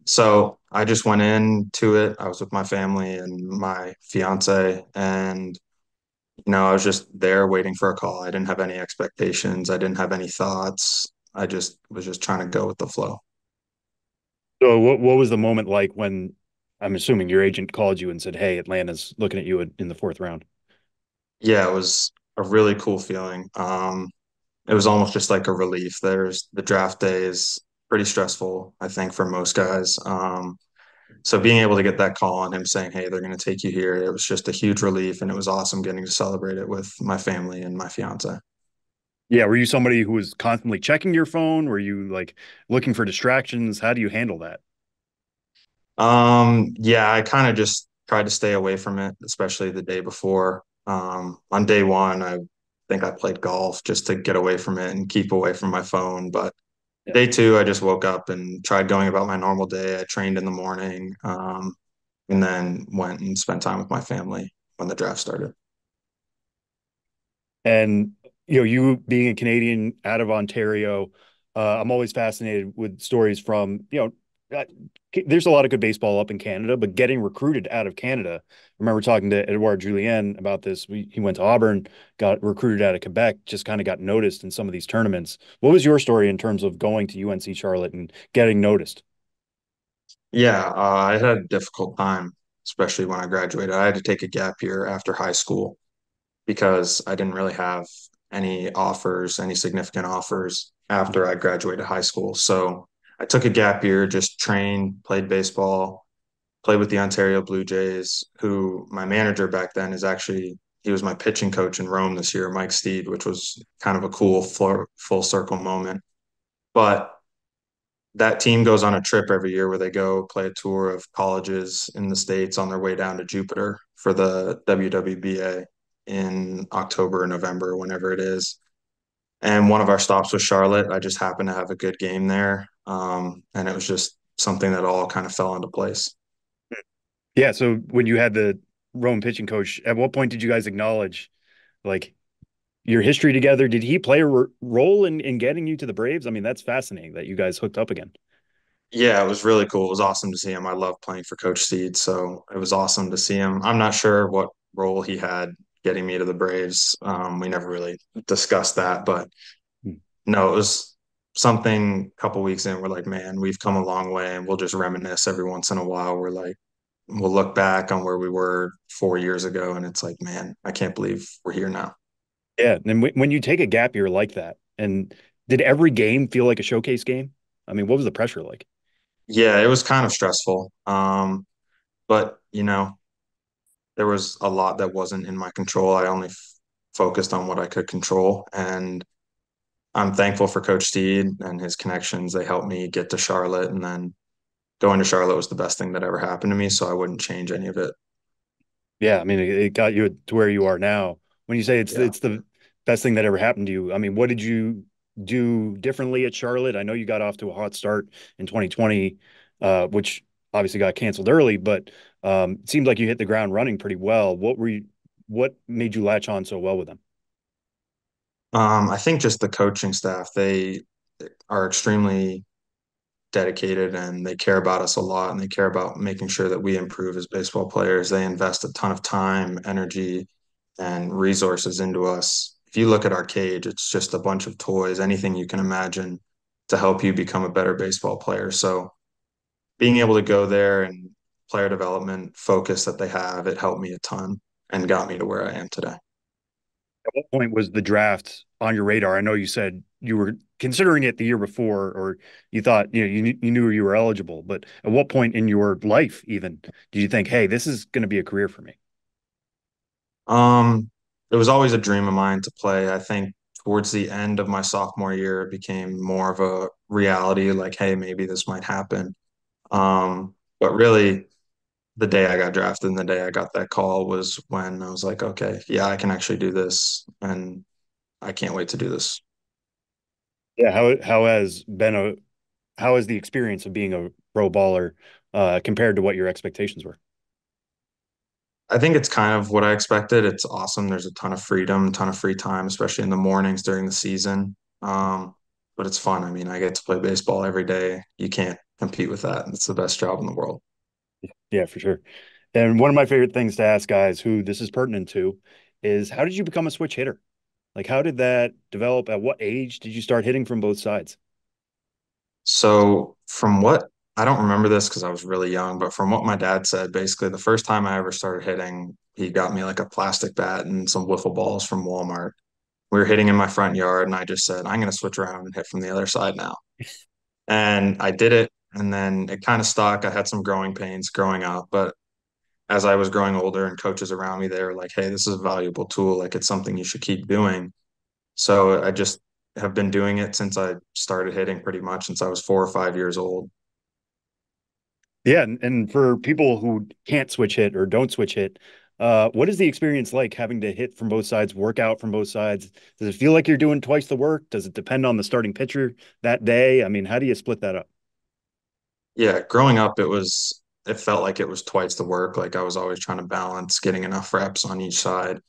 So I just went into it. I was with my family and my fiance, and I was just there waiting for a call. I didn't have any expectations. I didn't have any thoughts. I just was just trying to go with the flow. So what was the moment like when I'm assuming your agent called you and said, "Hey, Atlanta's looking at you in the fourth round"? Yeah, it was a really cool feeling. It was almost just like a relief. There's the draft day is pretty stressful, I think, for most guys. So being able to get that call on him saying, "Hey, they're going to take you here," it was just a huge relief, and it was awesome getting to celebrate it with my family and my fiance. Yeah, were you somebody who was constantly checking your phone? Were you like looking for distractions? How do you handle that? Yeah, I kind of just tried to stay away from it, especially the day before. On day one, I think I played golf just to get away from it and keep away from my phone. But Yeah. day two, I just woke up and tried going about my normal day. I trained in the morning, and then went and spent time with my family when the draft started. And you being a Canadian out of Ontario, I'm always fascinated with stories from uh, there's a lot of good baseball up in Canada, but getting recruited out of Canada. I remember talking to Edouard Julien about this. He went to Auburn, got recruited out of Quebec, just kind of got noticed in some of these tournaments. What was your story in terms of going to UNC Charlotte and getting noticed? Yeah, I had a difficult time, especially when I graduated. I had to take a gap year after high school because I didn't really have any offers, any significant offers after I graduated high school. So I took a gap year, just trained, played baseball, played with the Ontario Blue Jays, who my manager back then he was my pitching coach in Rome this year, Mike Steed, which was kind of a cool full circle moment. But that team goes on a trip every year where they go play a tour of colleges in the States on their way down to Jupiter for the WWBA in October or November, whenever it is. And one of our stops was Charlotte. I just happened to have a good game there. And it was just something that all kind of fell into place. Yeah. So when you had the Rome pitching coach, at what point did you guys acknowledge like your history together? Did he play a role in getting you to the Braves? I mean, that's fascinating that you guys hooked up again. Yeah, it was really cool. It was awesome to see him. I love playing for Coach Steed, so it was awesome to see him. I'm not sure what role he had getting me to the Braves. We never really discussed that, but no, it was something a couple weeks in. We're like, man, we've come a long way, and we'll just reminisce every once in a while. We're like, we'll look back on where we were 4 years ago, and it's like, man, I can't believe we're here now. Yeah. And when you take a gap year like that, and did every game feel like a showcase game? I mean, what was the pressure like? Yeah, it was kind of stressful. But there was a lot that wasn't in my control. I only focused on what I could control, and I'm thankful for Coach Steed and his connections. They helped me get to Charlotte, and then going to Charlotte was the best thing that ever happened to me. So I wouldn't change any of it. Yeah, I mean, it got you to where you are now. When you say it's Yeah. it's the best thing that ever happened to you, I mean, what did you do differently at Charlotte? I know you got off to a hot start in 2020, which obviously got canceled early, but it seemed like you hit the ground running pretty well. What made you latch on so well with them? I think just the coaching staff, they are extremely dedicated and they care about us a lot and they care about making sure that we improve as baseball players. They invest a ton of time, energy, and resources into us. If you look at our cage, it's just a bunch of toys, anything you can imagine to help you become a better baseball player. So being able to go there and player development focus that they have, it helped me a ton and got me to where I am today. At what point was the draft on your radar? I know you said you were considering it the year before, or you thought you knew you were eligible, but at what point in your life even did you think, hey, this is going to be a career for me? It was always a dream of mine to play. I think towards the end of my sophomore year, it became more of a reality, like, hey, maybe this might happen. But really, the day I got drafted and the day I got that call was when I was like, okay, yeah, I can actually do this, and I can't wait to do this. Yeah, how has the experience of being a pro baller compared to what your expectations were? I think it's kind of what I expected. It's awesome. There's a ton of freedom, ton of free time, especially in the mornings during the season. But it's fun. I mean, I get to play baseball every day. You can't compete with that. It's the best job in the world. Yeah, for sure. And one of my favorite things to ask guys who this is pertinent to is how did you become a switch hitter? Like, how did that develop? At what age did you start hitting from both sides? So, from what I don't remember this because I was really young, but from what my dad said, basically the first time I ever started hitting, he got me like a plastic bat and some wiffle balls from Walmart. We were hitting in my front yard, and I just said, I'm going to switch around and hit from the other side now. And I did it, and then it kind of stuck. I had some growing pains growing up, but as I was growing older and coaches around me, they were like, hey, this is a valuable tool. Like, it's something you should keep doing. So I just have been doing it since I started hitting pretty much since I was 4 or 5 years old. Yeah, and for people who can't switch hit or don't switch hit, what is the experience like having to hit from both sides, work out from both sides? Does it feel like you're doing twice the work? Does it depend on the starting pitcher that day? I mean, how do you split that up? Yeah, growing up, it felt like it was twice the work. Like I was always trying to balance getting enough reps on each side.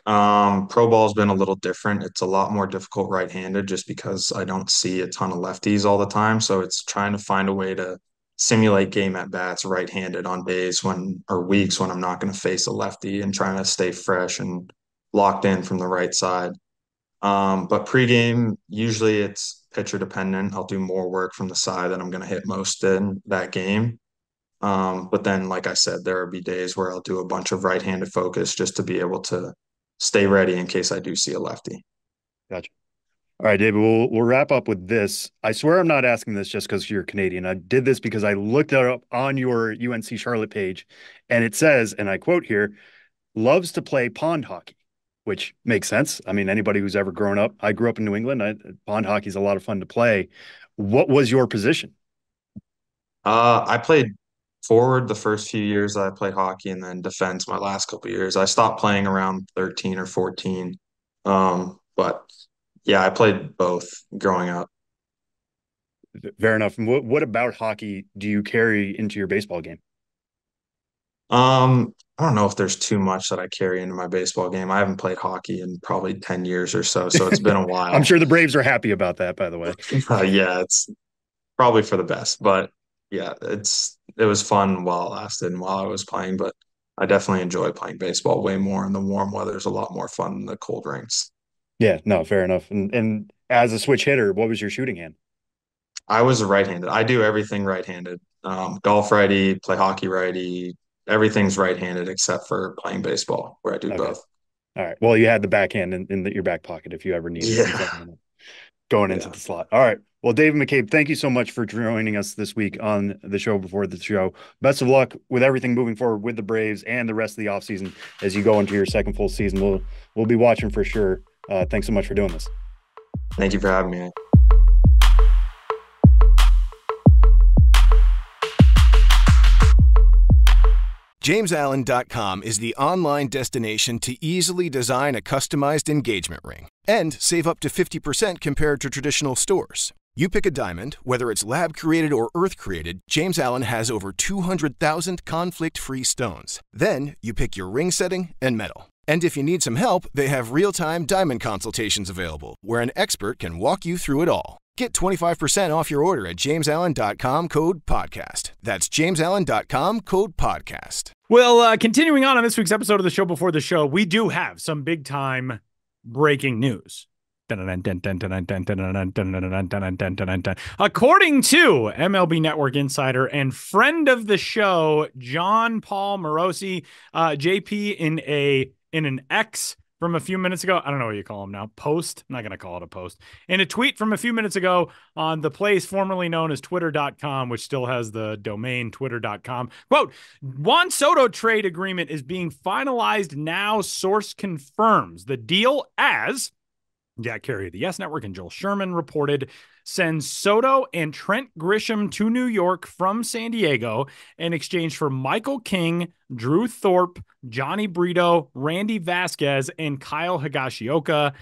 Pro ball's been a little different. It's a lot more difficult right-handed just because I don't see a ton of lefties all the time. So it's trying to find a way to simulate game at bats right-handed on days when or weeks when I'm not going to face a lefty and trying to stay fresh and locked in from the right side. But pregame, usually it's pitcher dependent. I'll do more work from the side that I'm going to hit most in that game. But then, like I said, there will be days where I'll do a bunch of right-handed focus just to be able to stay ready in case I do see a lefty. Gotcha. All right, David, we'll wrap up with this. I swear I'm not asking this just because you're Canadian. I did this because I looked it up on your UNC Charlotte page, and it says, and I quote here, loves to play pond hockey, which makes sense. I mean, anybody who's ever grown up, I grew up in New England. Pond hockey is a lot of fun to play. What was your position? I played forward the first few years I played hockey, and then defense my last couple years. I stopped playing around 13 or 14. But yeah, I played both growing up. Fair enough. And what about hockey do you carry into your baseball game? I don't know if there's too much that I carry into my baseball game. I haven't played hockey in probably 10 years or so, so it's been a I'm while. sure the Braves are happy about that, by the way. Yeah, it's probably for the best, but yeah, it was fun while it lasted and while I was playing, but I definitely enjoy playing baseball way more, and the warm weather is a lot more fun than the cold rinks. Yeah, no, fair enough. And as a switch hitter, what was your shooting hand? I was a right-handed. I do everything right-handed. Golf righty, play hockey righty. Everything's right-handed except for playing baseball, where I do Okay. both. All right. Well, you had the backhand in your back pocket if you ever needed Yeah. something going into Yeah. the slot. All right. Well, David McCabe, thank you so much for joining us this week on the show before the show. Best of luck with everything moving forward with the Braves and the rest of the offseason as you go into your second full season. We'll be watching for sure. Thanks so much for doing this. Thank you for having me. JamesAllen.com is the online destination to easily design a customized engagement ring and save up to 50% compared to traditional stores. You pick a diamond, whether it's lab-created or earth-created, James Allen has over 200,000 conflict-free stones. Then you pick your ring setting and metal. And if you need some help, they have real-time diamond consultations available, where an expert can walk you through it all. Get 25% off your order at JamesAllen.com, code podcast. That's JamesAllen.com, code podcast. Well, continuing on this week's episode of the show before the show, we do have some big time breaking news. According to MLB Network insider and friend of the show, John Paul Morosi, JP in an X from a few minutes ago. I don't know what you call him now. Post. I'm not going to call it a post. In a tweet from a few minutes ago on the place formerly known as twitter.com, which still has the domain twitter.com. Quote, Juan Soto trade agreement is being finalized now. Source confirms the deal as Jack Carey of the Yes Network and Joel Sherman reported sends Soto and Trent Grisham to New York from San Diego in exchange for Michael King, Drew Thorpe, Johnny Brito, Randy Vasquez, and Kyle Higashioka.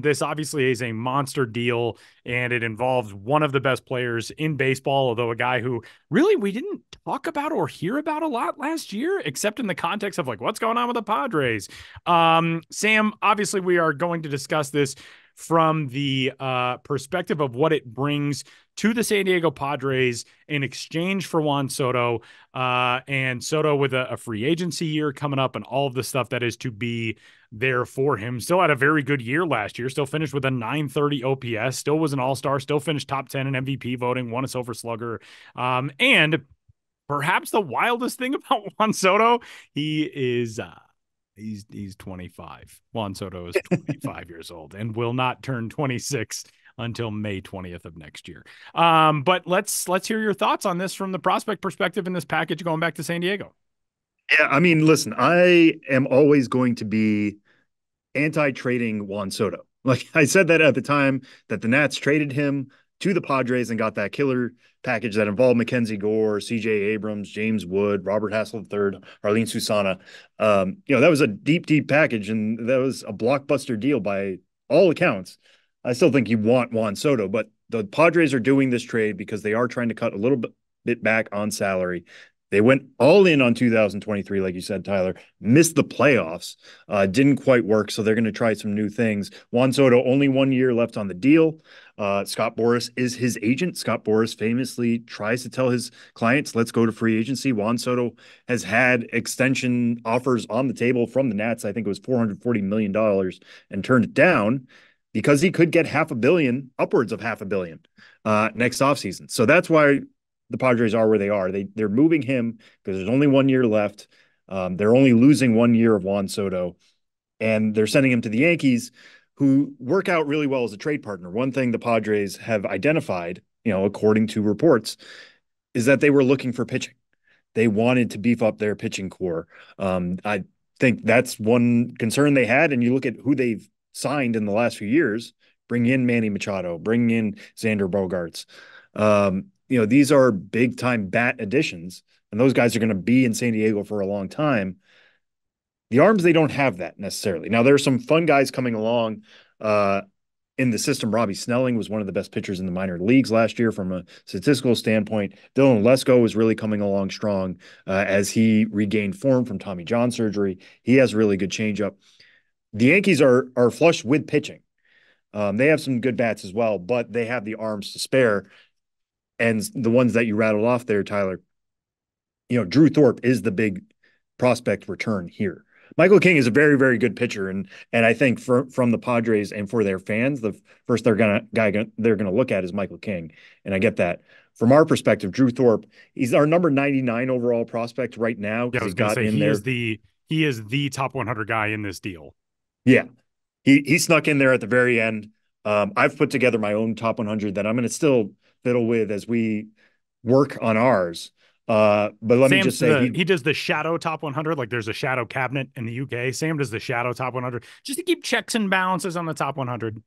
This obviously is a monster deal, and it involves one of the best players in baseball, although a guy who really we didn't talk about or hear about a lot last year, except in the context of like what's going on with the Padres. Sam, obviously we are going to discuss this from the perspective of what it brings to the San Diego Padres in exchange for Juan Soto, and Soto with a free agency year coming up and all of the stuff that is to be there for him. Still had a very good year last year, still finished with a 930 OPS, still was an all-star, still finished top 10 in MVP voting, won a Silver Slugger. And perhaps the wildest thing about Juan Soto, he is he's 25. Juan Soto is 25 years old and will not turn 26 until May 20th of next year. But let's hear your thoughts on this from the prospect perspective in this package going back to San Diego. Yeah, I mean, listen, I am always going to be anti-trading Juan Soto. Like I said that at the time that the Nats traded him to the Padres and got that killer package that involved Mackenzie Gore, CJ Abrams, James Wood, Robert Hassel III, Arlene Susana. That was a deep, deep package, and that was a blockbuster deal by all accounts. I still think you want Juan Soto, but the Padres are doing this trade because they are trying to cut a little bit back on salary. They went all in on 2023, like you said, Tyler, missed the playoffs, didn't quite work. So they're going to try some new things. Juan Soto, only 1 year left on the deal. Scott Boras is his agent. Scott Boras famously tries to tell his clients, let's go to free agency. Juan Soto has had extension offers on the table from the Nats. I think it was $440 million and turned it down because he could get $500 million, upwards of $500 million next offseason. So that's why the Padres are where they are. They're moving him because there's only 1 year left. They're only losing 1 year of Juan Soto, and they're sending him to the Yankees, who work out really well as a trade partner. One thing the Padres have identified, according to reports, is that they were looking for pitching. They wanted to beef up their pitching core. I think that's one concern they had. And you look at who they've signed in the last few years, bring in Manny Machado, bring in Xander Bogaerts. These are big time bat additions, and those guys are going to be in San Diego for a long time. The arms, they don't have that necessarily. Now, there are some fun guys coming along in the system. Robbie Snelling was one of the best pitchers in the minor leagues last year from a statistical standpoint. Dylan Lesko is really coming along strong as he regained form from Tommy John surgery. He has a really good changeup. The Yankees are flush with pitching. They have some good bats as well, but they have the arms to spare. And the ones that you rattled off there, Tyler, Drew Thorpe is the big prospect return here. Michael King is a very, very good pitcher, and I think from the Padres and for their fans, the first they're gonna look at is Michael King, and I get that. From our perspective, Drew Thorpe, he's our number 99 overall prospect right now because he got in there. He is the top 100 guy in this deal. Yeah, he snuck in there at the very end. I've put together my own top 100 that I'm going to still fiddle with as we work on ours. But let me just say he does the shadow top 100. Like there's a shadow cabinet in the UK. Sam does the shadow top 100 just to keep checks and balances on the top 100.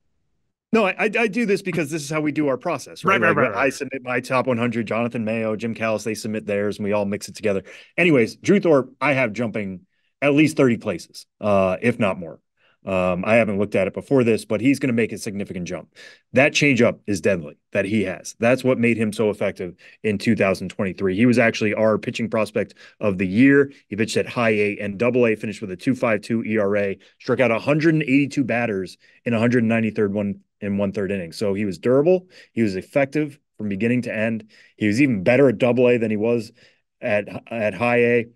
No, I do this because this is how we do our process, right? Right. I submit my top 100, Jonathan Mayo, Jim Callis, they submit theirs, and we all mix it together. Anyways, Drew Thorpe, I have jumping at least 30 places, if not more. I haven't looked at it before this, but he's going to make a significant jump. That changeup is deadly that he has. That's what made him so effective in 2023. He was actually our pitching prospect of the year. He pitched at high A and double A, finished with a 2.52 ERA, struck out 182 batters in 193rd and 1/3 innings. So he was durable. He was effective from beginning to end. He was even better at double A than he was at high A.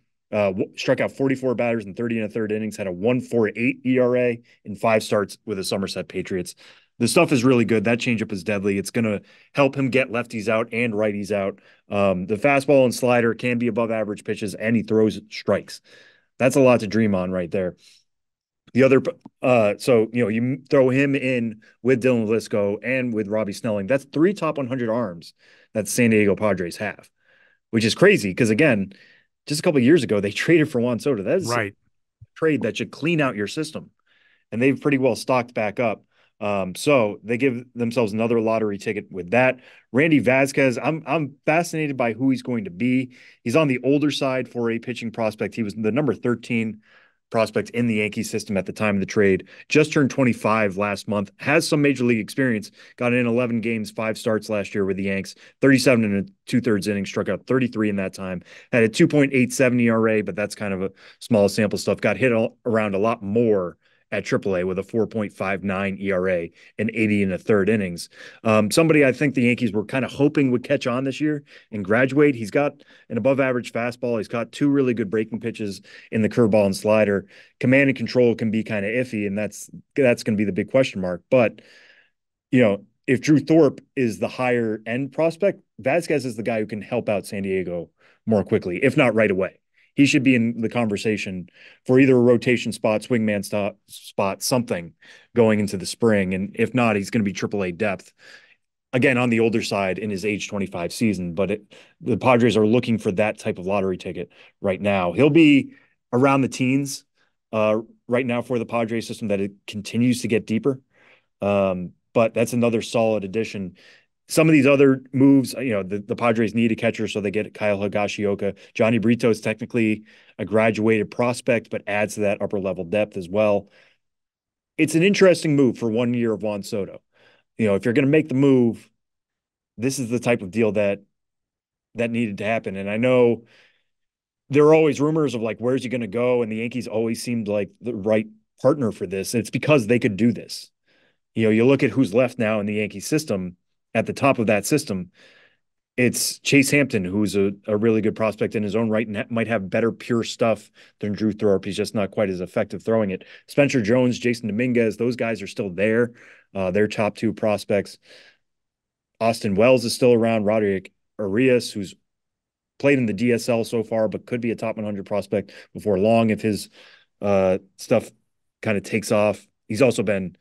Struck out 44 batters in 30 1/3 innings, had a 1.48 ERA in 5 starts with the Somerset Patriots. The stuff is really good. That changeup is deadly. It's going to help him get lefties out and righties out. The fastball and slider can be above average pitches, and he throws strikes. That's a lot to dream on right there. The other, so, you throw him in with Dylan Lisco and with Robbie Snelling. That's 3 top 100 arms that San Diego Padres have, which is crazy because, again, just a couple of years ago, they traded for Juan Soto. That is right. A trade that should clean out your system. And they've pretty well stocked back up. So they give themselves another lottery ticket with that. Randy Vasquez, I'm fascinated by who he's going to be. He's on the older side for a pitching prospect. He was the number 13 prospect in the Yankees system at the time of the trade, just turned 25 last month, has some major league experience, got in 11 games, 5 starts last year with the Yanks, 37 and 2/3 innings, struck out 33 in that time, had a 2.87 ERA, but that's kind of a small sample stuff, got hit around a lot more at AAA with a 4.59 ERA and 80 1/3 innings. Somebody I think the Yankees were kind of hoping would catch on this year and graduate. He's got an above average fastball. He's got 2 really good breaking pitches in the curveball and slider. Command and control can be kind of iffy, and that's going to be the big question mark. But, if Drew Thorpe is the higher end prospect, Vasquez is the guy who can help out San Diego more quickly, if not right away. He should be in the conversation for either a rotation spot, swingman spot, something going into the spring. And if not, he's going to be AAA depth. Again, on the older side in his age 25 season. But the Padres are looking for that type of lottery ticket right now. He'll be around the teens right now for the Padres system that it continues to get deeper. But that's another solid addition. Some of these other moves, the Padres need a catcher, so they get Kyle Higashioka. Johnny Brito is technically a graduated prospect, but adds to that upper level depth as well. It's an interesting move for 1 year of Juan Soto. If you're going to make the move, this is the type of deal that needed to happen. And I know there are always rumors of like, where's he going to go? And the Yankees always seemed like the right partner for this. And it's because they could do this. You look at who's left now in the Yankee system. At the top of that system, it's Chase Hampton, who's a really good prospect in his own right and might have better pure stuff than Drew Thorpe. He's just not quite as effective throwing it. Spencer Jones, Jason Dominguez, those guys are still there. They're top 2 prospects. Austin Wells is still around. Roderick Arias, who's played in the DSL so far, but could be a top 100 prospect before long if his stuff kind of takes off. He's also been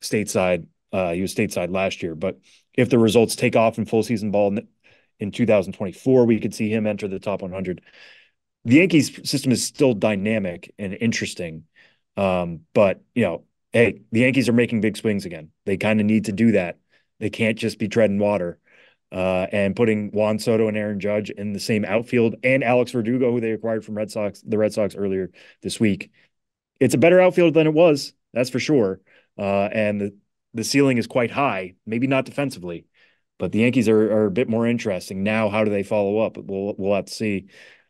stateside. He was stateside last year, but if the results take off in full season ball in 2024, we could see him enter the top 100. The Yankees system is still dynamic and interesting. But hey, the Yankees are making big swings again. They kind of need to do that. They can't just be treading water. And putting Juan Soto and Aaron Judge in the same outfield and Alex Verdugo, who they acquired from the Red Sox earlier this week. It's a better outfield than it was. That's for sure. And the ceiling is quite high, maybe not defensively, but the Yankees are a bit more interesting. Now, how do they follow up? We'll have to see.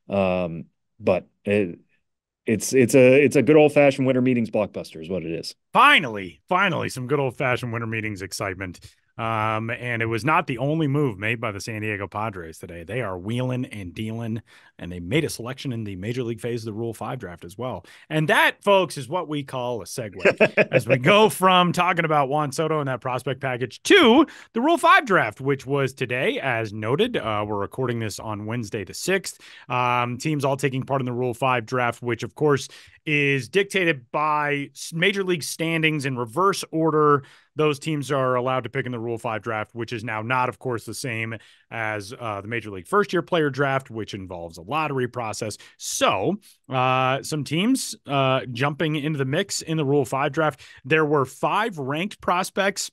But it's a good old fashioned winter meetings blockbuster is what it is. Finally, some good old fashioned winter meetings excitement. And it was not the only move made by the San Diego Padres today. They are wheeling and dealing, and they made a selection in the Major League phase of the Rule 5 draft as well. And that, folks, is what we call a segue as we go from talking about Juan Soto and that prospect package to the Rule 5 draft, which was today, as noted. We're recording this on Wednesday the 6th. Teams all taking part in the Rule 5 draft, which, of course, is dictated by Major League standings in reverse order. Those teams are allowed to pick in the Rule 5 draft, which is now not, of course, the same as the Major League first-year player draft, which involves a lottery process. So some teams jumping into the mix in the Rule 5 draft. There were 5 ranked prospects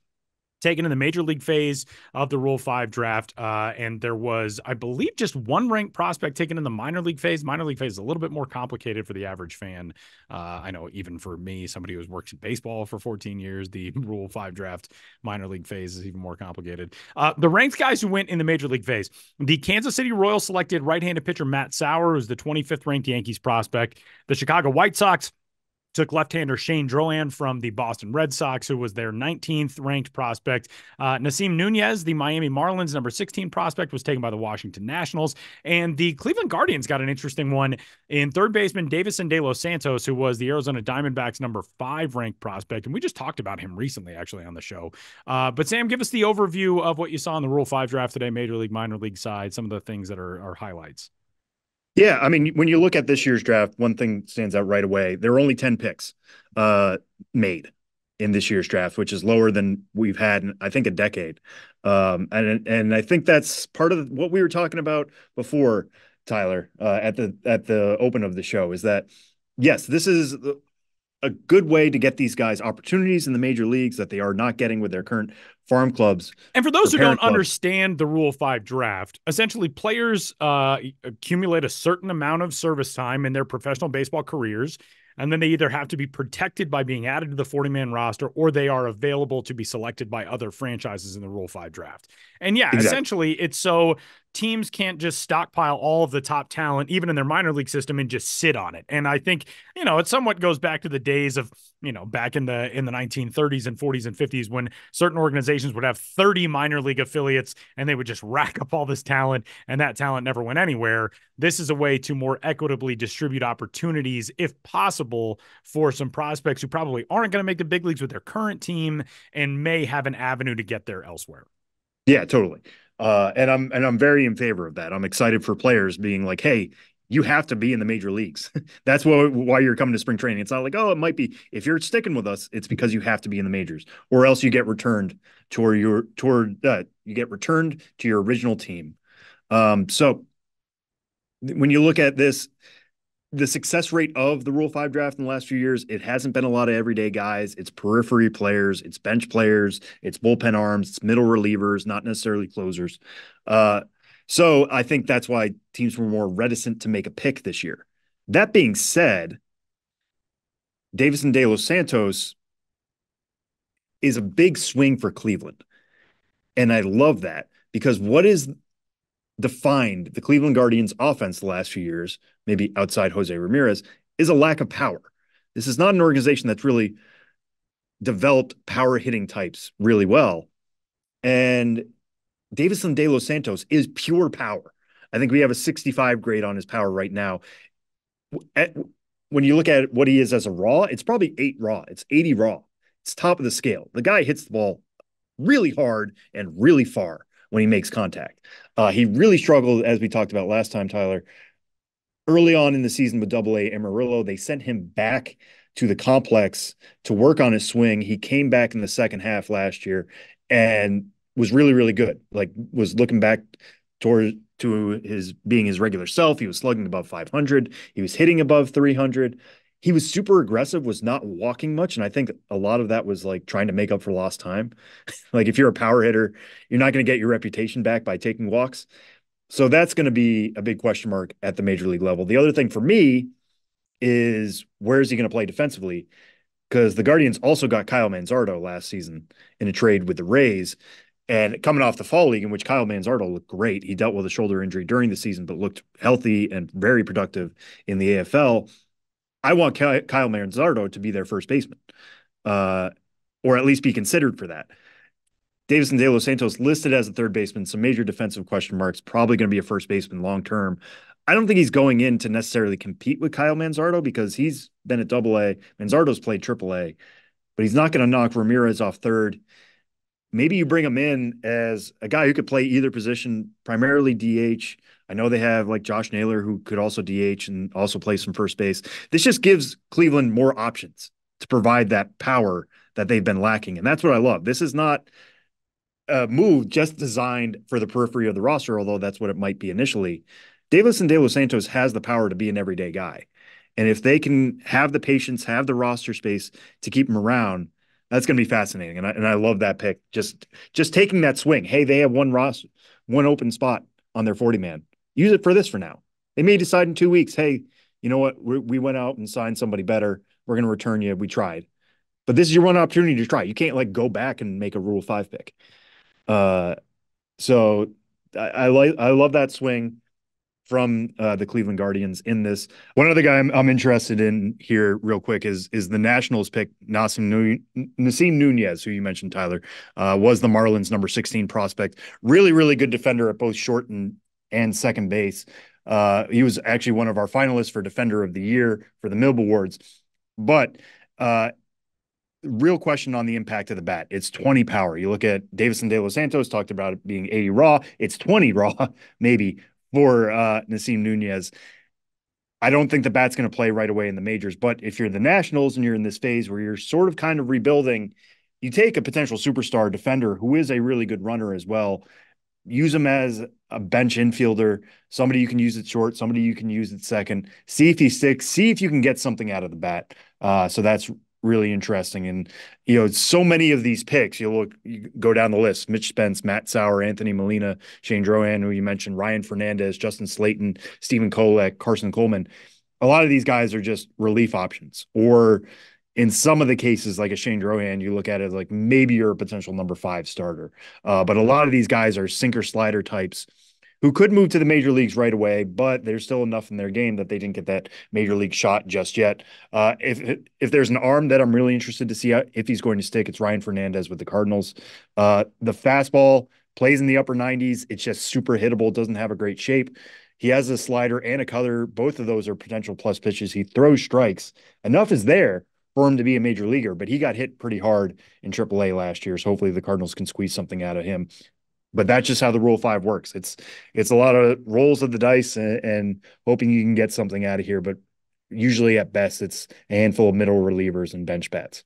taken in the Major League phase of the Rule 5 draft. And there was, I believe, just 1 ranked prospect taken in the minor league phase. Minor league phase is a little bit more complicated for the average fan. I know even for me, somebody who's worked in baseball for 14 years, the Rule 5 draft minor league phase is even more complicated. The ranked guys who went in the Major League phase, the Kansas City Royals selected right-handed pitcher Matt Sauer, who's the 25th ranked Yankees prospect. The Chicago White Sox took left-hander Shane Drohan from the Boston Red Sox, who was their 19th ranked prospect. Nasim Nunez, the Miami Marlins number 16 prospect, was taken by the Washington Nationals. And the Cleveland Guardians got an interesting one in third baseman Davison De Los Santos, who was the Arizona Diamondbacks number 5 ranked prospect. And we just talked about him recently, actually, on the show. But Sam, give us the overview of what you saw in the Rule 5 draft today, Major League, minor league side, some of the things that are highlights. Yeah, I mean, when you look at this year's draft, one thing stands out right away. There are only 10 picks made in this year's draft, which is lower than we've had in, I think, a decade. And I think that's part of what we were talking about before, Tyler, at the open of the show, is that, yes, this is a good way to get these guys opportunities in the major leagues that they are not getting with their current farm clubs. And for those who don't understand the Rule 5 draft, essentially players accumulate a certain amount of service time in their professional baseball careers, and then they either have to be protected by being added to the 40-man roster, or they are available to be selected by other franchises in the Rule 5 draft. And yeah, exactly. Essentially it's so teams can't just stockpile all of the top talent, even in their minor league system, and just sit on it. And I think, it somewhat goes back to the days of, back in the 1930s and 40s and 50s, when certain organizations would have 30 minor league affiliates and they would just rack up all this talent, and that talent never went anywhere. This is a way to more equitably distribute opportunities, if possible, for some prospects who probably aren't going to make the big leagues with their current team and may have an avenue to get there elsewhere. Yeah, totally. And I'm very in favor of that. I'm excited for players being like, hey, you have to be in the major leagues. That's why you're coming to spring training. It's not like, oh, it might be, if you're sticking with us, it's because you have to be in the majors, or else you get returned to your original team. So when you look at this, the success rate of the Rule 5 draft in the last few years, it hasn't been a lot of everyday guys. It's periphery players, it's bench players, it's bullpen arms, it's middle relievers, not necessarily closers. So I think that's why teams were more reticent to make a pick this year. That being said, Davison De Los Santos is a big swing for Cleveland. And I love that, because what is defined the Cleveland Guardians offense the last few years, maybe outside Jose Ramirez, is a lack of power. This is not an organization that's really developed power hitting types really well. And Davison De Los Santos is pure power. I think we have a 65 grade on his power right now. When you look at what he is as a raw, it's probably 8 raw. It's 80 raw. It's top of the scale. The guy hits the ball really hard and really far when he makes contact. He really struggled, as we talked about last time, Tyler, early on in the season with AA Amarillo. They sent him back to the complex to work on his swing. He came back in the second half last year and was really, really good. Like, was looking back to his being his regular self. He was slugging above 500. He was hitting above 300. He was super aggressive, was not walking much. And I think a lot of that was like trying to make up for lost time. Like, if you're a power hitter, you're not going to get your reputation back by taking walks. So that's going to be a big question mark at the major league level. The other thing for me is, where is he going to play defensively? Because the Guardians also got Kyle Manzardo last season in a trade with the Rays. And coming off the fall league, in which Kyle Manzardo looked great. He dealt with a shoulder injury during the season, but looked healthy and very productive in the AFL. I want Kyle Manzardo to be their first baseman, or at least be considered for that. Davison De Los Santos listed as a third baseman, some major defensive question marks, probably going to be a first baseman long term. I don't think he's going in to necessarily compete with Kyle Manzardo because he's been at AA. Manzardo's played AAA, but he's not going to knock Ramirez off third. Maybe you bring him in as a guy who could play either position, primarily DH. I know they have like Josh Naylor, who could also DH and also play some first base. This just gives Cleveland more options to provide that power that they've been lacking. And that's what I love. This is not a move just designed for the periphery of the roster, although that's what it might be initially. Davison De Los Santos has the power to be an everyday guy. And if they can have the patience, have the roster space to keep him around, that's going to be fascinating. And I love that pick. Just taking that swing. Hey, they have one open spot on their 40-man. Use it for this for now. They may decide in 2 weeks, hey, you know what? We went out and signed somebody better. We're going to return you. We tried. But this is your one opportunity to try. You can't like go back and make a Rule 5 pick. So I love that swing from the Cleveland Guardians in this. One other guy I'm interested in here real quick is the Nationals pick, Nasim Nunez, who you mentioned, Tyler, was the Marlins number 16 prospect. Really, really good defender at both short and second base. He was actually one of our finalists for Defender of the Year for the Milb Awards. But real question on the impact of the bat. It's 20 power. You look at Davison De Los Santos, talked about it being 80 raw. It's 20 raw, maybe, for Nasim Nunez. I don't think the bat's going to play right away in the majors, but if you're the Nationals and you're in this phase where you're sort of kind of rebuilding, you take a potential superstar defender who is a really good runner as well, use him as a bench infielder, somebody you can use at short, somebody you can use at second, see if he sticks, see if you can get something out of the bat. So that's really interesting. And, you know, so many of these picks, you go down the list: Mitch Spence, Matt Sauer, Anthony Molina, Shane Drohan, who you mentioned, Ryan Fernandez, Justin Slayton, Stephen Kolek, Carson Coleman. A lot of these guys are just relief options, or in some of the cases, like a Shane Drohan, you look at it like maybe you're a potential number 5 starter. But a lot of these guys are sinker slider types who could move to the major leagues right away, but there's still enough in their game that they didn't get that major league shot just yet. If there's an arm that I'm really interested to see if he's going to stick, it's Ryan Fernandez with the Cardinals. The fastball plays in the upper 90s. It's just super hittable. Doesn't have a great shape. He has a slider and a cutter. Both of those are potential plus pitches. He throws strikes. Enough is there for him to be a major leaguer, but he got hit pretty hard in AAA last year. So hopefully the Cardinals can squeeze something out of him. But that's just how the Rule 5 works. It's a lot of rolls of the dice and hoping you can get something out of here. But usually at best, it's a handful of middle relievers and bench bats.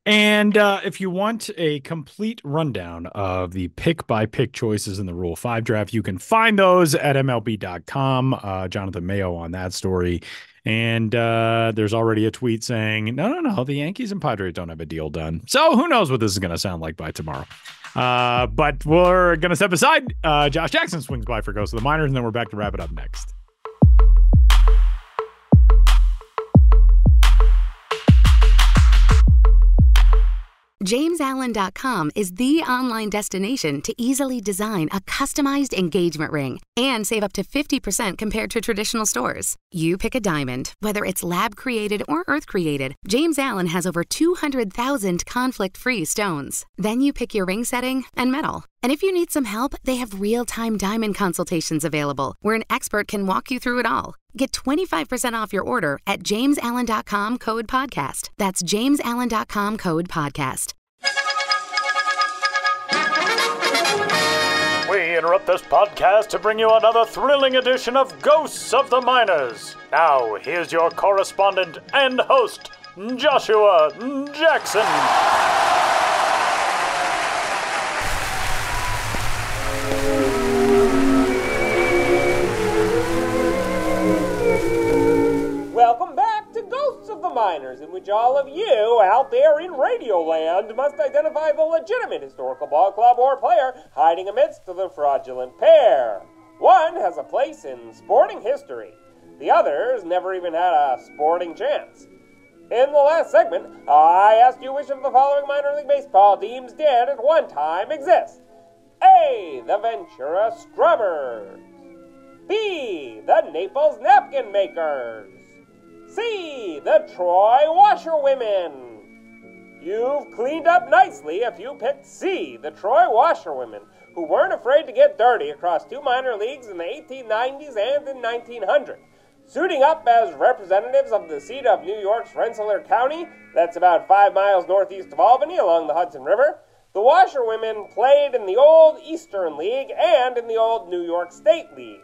And if you want a complete rundown of the pick-by-pick choices in the Rule 5 draft, you can find those at MLB.com. Jonathan Mayo on that story. And there's already a tweet saying, no, the Yankees and Padres don't have a deal done. So who knows what this is going to sound like by tomorrow. But we're going to step aside. Josh Jackson swings by for Ghost of the Minors, and then we're back to wrap it up next. JamesAllen.com is the online destination to easily design a customized engagement ring and save up to 50% compared to traditional stores. You pick a diamond, whether it's lab-created or earth-created, James Allen has over 200,000 conflict-free stones. Then you pick your ring setting and metal. And if you need some help, they have real-time diamond consultations available where an expert can walk you through it all. Get 25% off your order at JamesAllen.com code podcast. That's JamesAllen.com code podcast. We interrupt this podcast to bring you another thrilling edition of Ghosts of the Minors. Now, here's your correspondent and host, Joshua Jackson. Welcome back to Ghosts of the Minors, in which all of you out there in Radioland must identify the legitimate historical ball club or player hiding amidst the fraudulent pair. One has a place in sporting history. The other's never even had a sporting chance. In the last segment, I asked you which of the following minor league baseball teams did at one time exist. A, the Ventura Scrubbers. B, the Naples Napkin Makers. C, the Troy Washerwomen. You've cleaned up nicely if you picked C, the Troy Washerwomen, who weren't afraid to get dirty across 2 minor leagues in the 1890s and in 1900. Suiting up as representatives of the seat of New York's Rensselaer County, that's about 5 miles northeast of Albany along the Hudson River, the Washerwomen played in the old Eastern League and in the old New York State League.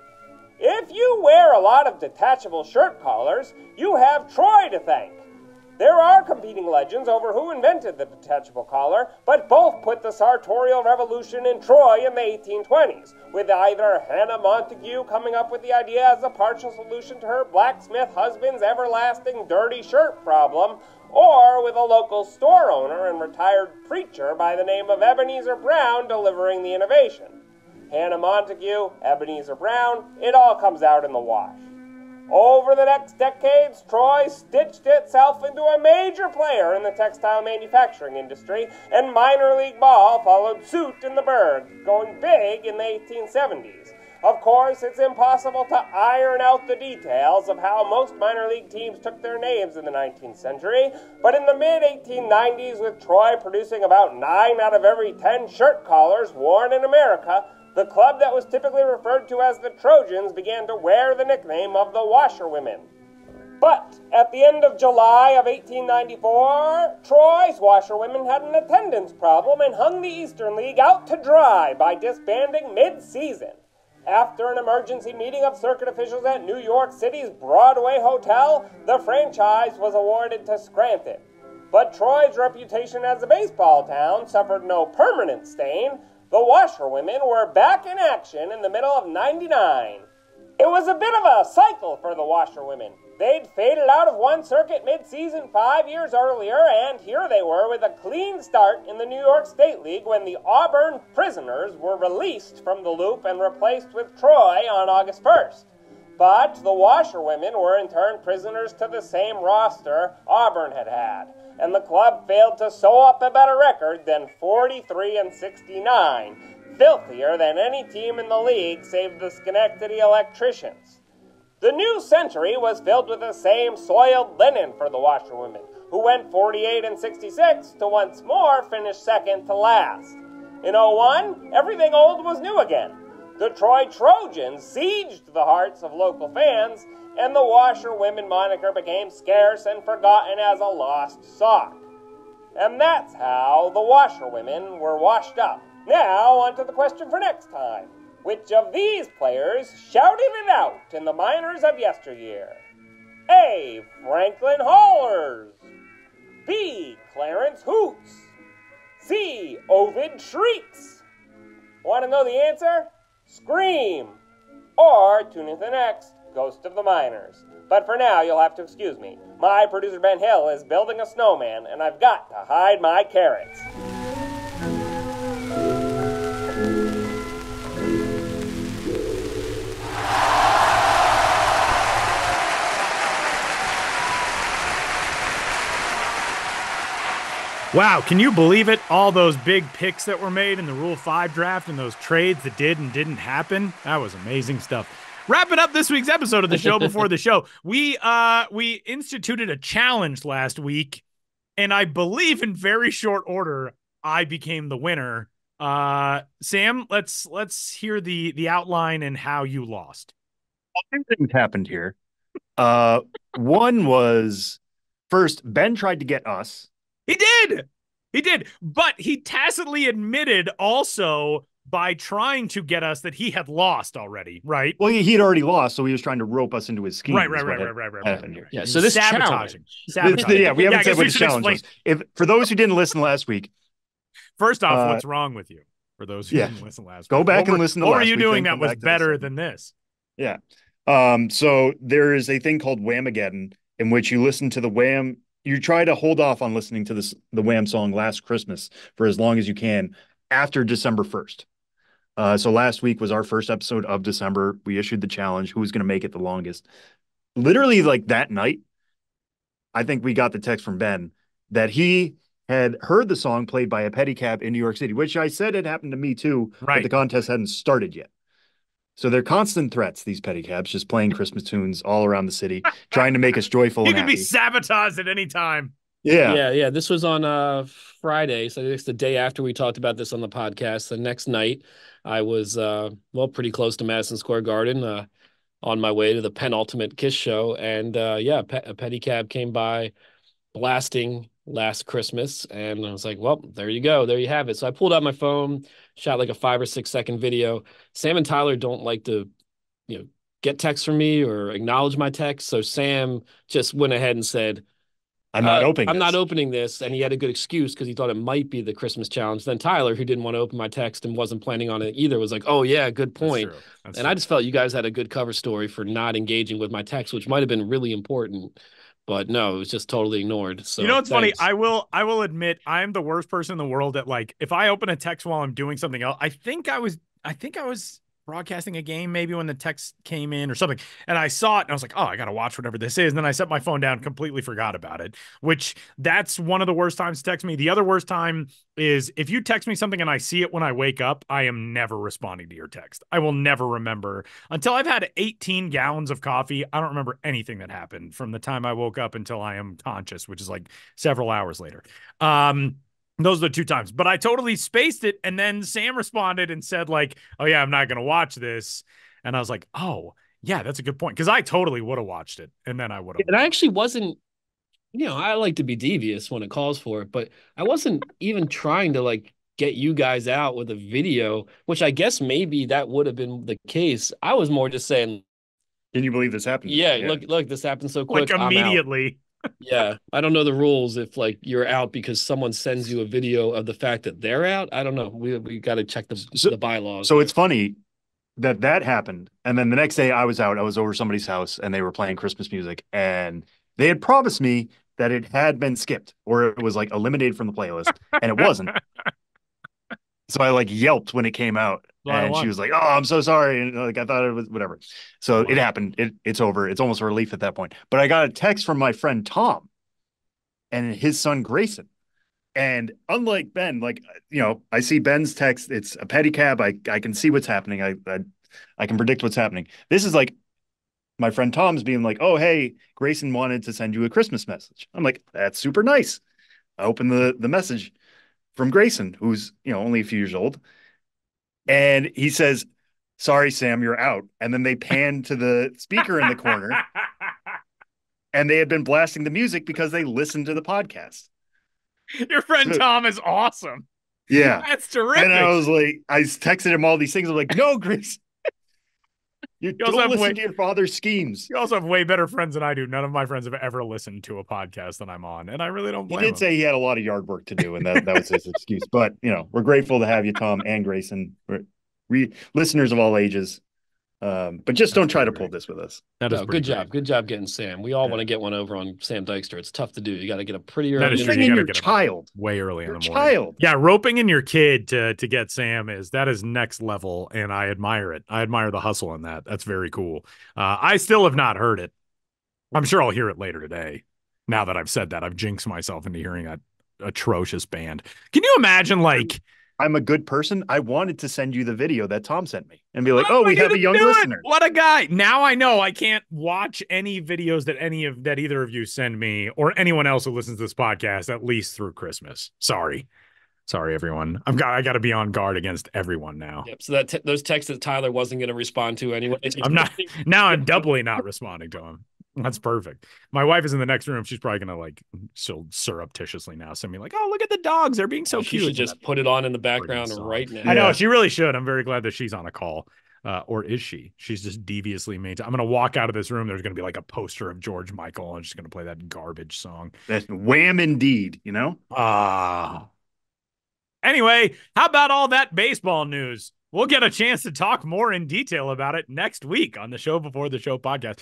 If you wear a lot of detachable shirt collars, you have Troy to thank. There are competing legends over who invented the detachable collar, but both put the sartorial revolution in Troy in the 1820s, with either Hannah Montague coming up with the idea as a partial solution to her blacksmith husband's everlasting dirty shirt problem, or with a local store owner and retired preacher by the name of Ebenezer Brown delivering the innovation. Hannah Montague, Ebenezer Brown, it all comes out in the wash. Over the next decades, Troy stitched itself into a major player in the textile manufacturing industry, and minor league ball followed suit in the Burgh, going big in the 1870s. Of course, it's impossible to iron out the details of how most minor league teams took their names in the 19th century, but in the mid-1890s, with Troy producing about 9 out of every 10 shirt collars worn in America, the club that was typically referred to as the Trojans began to wear the nickname of the Washerwomen. But at the end of July of 1894, Troy's Washerwomen had an attendance problem and hung the Eastern League out to dry by disbanding mid-season. After an emergency meeting of circuit officials at New York City's Broadway Hotel, the franchise was awarded to Scranton. But Troy's reputation as a baseball town suffered no permanent stain. The Washerwomen were back in action in the middle of '99. It was a bit of a cycle for the Washerwomen. They'd faded out of one circuit mid-season 5 years earlier, and here they were with a clean start in the New York State League when the Auburn Prisoners were released from the loop and replaced with Troy on August 1st. But the Washerwomen were in turn prisoners to the same roster Auburn had, and the club failed to sew up a better record than 43-69, filthier than any team in the league save the Schenectady Electricians. The new century was filled with the same soiled linen for the Washerwomen, who went 48-66 to once more finish second to last. In '01, everything old was new again. The Troy Trojans sieged the hearts of local fans, and the Washerwomen moniker became scarce and forgotten as a lost sock. And that's how the Washerwomen were washed up. Now, on to the question for next time. Which of these players shouted it out in the minors of yesteryear? A. Franklin Haulers. B. Clarence Hoots. C. Ovid Shrieks. Want to know the answer? Scream! Or tune in to the next Ghost of the Miners. But for now, you'll have to excuse me. My producer Ben Hill is building a snowman, and I've got to hide my carrots. Wow, can you believe it? All those big picks that were made in the Rule 5 draft and those trades that did and didn't happen. That was amazing stuff. Wrapping up this week's episode of the show before the show. We instituted a challenge last week, and I believe in very short order, I became the winner. Sam, let's hear the outline and how you lost. Two things happened here. One was, first, Ben tried to get us. He did, but he tacitly admitted also by trying to get us that he had lost already, right? Well, he had already lost, so he was trying to rope us into his scheme. Right. Yeah, so this sabotaging. Yeah, we haven't said what the challenge was. For those who didn't listen last week. First off, what's wrong with you? For those who didn't listen last week. Go back and listen to what last week. What were you doing that was better than this? Yeah. So there is a thing called Whamageddon, in which you listen to the Wham. You try to hold off on listening to the Wham song Last Christmas for as long as you can after December 1st. So last week was our first episode of December. We issued the challenge. Who's going to make it the longest? Literally like that night, I think we got the text from Ben that he had heard the song played by a pedicab in New York City, which I said had happened to me too, right. But the contest hadn't started yet. So they're constant threats, these pedicabs, just playing Christmas tunes all around the city, trying to make us joyful and happy. You could be sabotaged at any time. Yeah. This was on Friday, so it's the day after we talked about this on the podcast. The next night, I was pretty close to Madison Square Garden, on my way to the penultimate Kiss show, and a pedicab came by, blasting Last Christmas, and I was like, well, there you go, there you have it. So I pulled out my phone, shot like a 5 or 6 second video. Sam and Tyler don't like to, get texts from me or acknowledge my text, so Sam just went ahead and said, I'm not opening this. And he had a good excuse because he thought it might be the Christmas challenge. Then Tyler, who didn't want to open my text and wasn't planning on it either, was like, oh, yeah, good point. That's true. I just felt you guys had a good cover story for not engaging with my text, which might have been really important. But no, it was just totally ignored. So what's funny? I will admit I'm the worst person in the world at, like, if I open a text while I'm doing something else. I think I was broadcasting a game maybe when the text came in or something, and I saw it and I was like, oh, I gotta watch whatever this is, and then I set my phone down, completely forgot about it, which that's one of the worst times to text me. The other worst time is if you text me something and I see it when I wake up, I am never responding to your text. I will never remember until I've had 18 gallons of coffee. I don't remember anything that happened from the time I woke up until I am conscious, which is like several hours later. Those are the 2 times, but I totally spaced it. And then Sam responded and said, like, oh yeah, I'm not going to watch this. And I was like, oh yeah, that's a good point. Cause I totally would have watched it. And then I would have. And I actually wasn't, I like to be devious when it calls for it, but I wasn't even trying to like get you guys out with a video, which I guess maybe that would have been the case. I was more just saying, can you believe this happened? Yeah. Look, this happened so quick. Like immediately. Yeah, I don't know the rules if like you're out because someone sends you a video of the fact that they're out. I don't know. We got to check the bylaws. So it's funny that happened, and then the next day I was out. I was over somebody's house, and they were playing Christmas music, and they had promised me that it had been skipped or it was like eliminated from the playlist, and it wasn't. So I like yelped when it came out, and she was like, "Oh, I'm so sorry," and like I thought it was whatever. So it happened. It's over. It's almost a relief at that point. But I got a text from my friend Tom and his son Grayson. And unlike Ben, like, I see Ben's text. It's a pedicab. I can see what's happening. I can predict what's happening. This is like my friend Tom's being like, "Oh, hey, Grayson wanted to send you a Christmas message." I'm like, "That's super nice." I open the message from Grayson, who's, only a few years old. And he says, "Sorry, Sam, you're out." And then they pan to the speaker in the corner. And they had been blasting the music because they listened to the podcast. Your friend Tom is awesome. Yeah. That's terrific. And I was like, I texted him all these things. I'm like, no, Grace. You don't listen to your father's schemes. You also have way better friends than I do. None of my friends have ever listened to a podcast that I'm on, and I really don't blame him. He did say he had a lot of yard work to do, and that was his excuse. But, we're grateful to have you, Tom and Grayson. We're listeners of all ages. But just don't try to pull this with us. That is good job. Good job getting Sam. We all want to get one over on Sam Dykstra. It's tough to do. You got to get a pretty early. Bring in your child way early in the morning. Yeah, roping in your kid to get Sam is next level, and I admire it. I admire the hustle in that. That's very cool. I still have not heard it. I'm sure I'll hear it later today. Now that I've said that, I've jinxed myself into hearing that atrocious band. Can you imagine, like, I'm a good person. I wanted to send you the video that Tom sent me and be like, "Oh, we have a young listener." What a guy. Now I know I can't watch any videos that either of you send me or anyone else who listens to this podcast, at least through Christmas. Sorry, everyone. I got to be on guard against everyone now. Yep. So those texts that Tyler wasn't going to respond to anyway. I'm doubly not responding to him. That's perfect. My wife is in the next room. She's probably going to she'll surreptitiously now send me like, "Oh, look at the dogs. They're being so cute." She should just put it on in the background right now. I know, she really should. I'm very glad that she's on a call. Or is she? She's just deviously made. I'm going to walk out of this room. There's going to be like a poster of George Michael. I'm just going to play that garbage song. That's wham indeed, Anyway, how about all that baseball news? We'll get a chance to talk more in detail about it next week on the Show Before the Show podcast.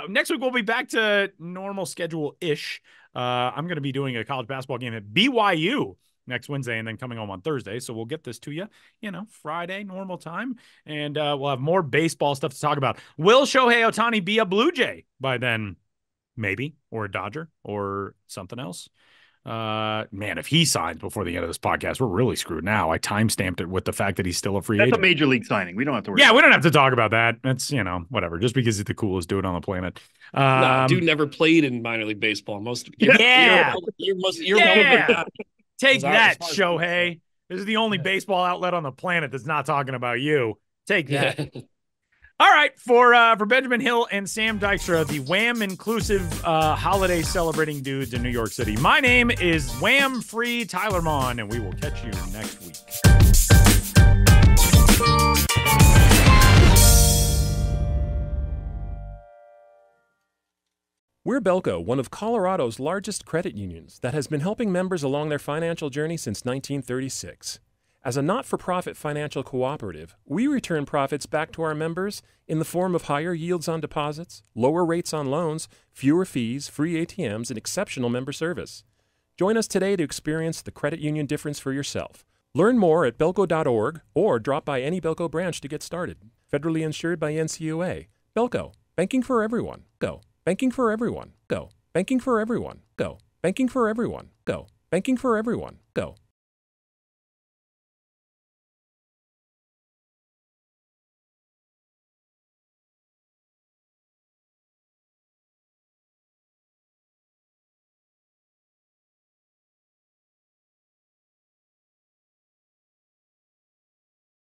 Next week, we'll be back to normal schedule-ish. I'm going to be doing a college basketball game at BYU next Wednesday and then coming home on Thursday. So we'll get this to you, Friday, normal time. And we'll have more baseball stuff to talk about. Will Shohei Ohtani be a Blue Jay by then? Maybe. Or a Dodger or something else. Man, if he signs before the end of this podcast, we're really screwed now. I timestamped it with the fact that he's still a free agent. That's a major league signing. We don't have to worry. Yeah, we don't have to talk about that. That's, whatever. Just because he's the coolest dude on the planet. No, dude never played in minor league baseball. Yeah. You're Take that, Shohei. This is the only baseball outlet on the planet that's not talking about you. Take that. Yeah. All right, for Benjamin Hill and Sam Dykstra, the Wham inclusive holiday celebrating dudes in New York City. My name is Wham Free Tyler Mon, and we will catch you next week. We're Belco, one of Colorado's largest credit unions that has been helping members along their financial journey since 1936. As a not-for-profit financial cooperative, we return profits back to our members in the form of higher yields on deposits, lower rates on loans, fewer fees, free ATMs, and exceptional member service. Join us today to experience the credit union difference for yourself. Learn more at belco.org or drop by any Belco branch to get started. Federally insured by NCUA. Belco, banking for everyone. Go. Banking for everyone. Go. Banking for everyone. Go. Banking for everyone. Go. Banking for everyone. Go.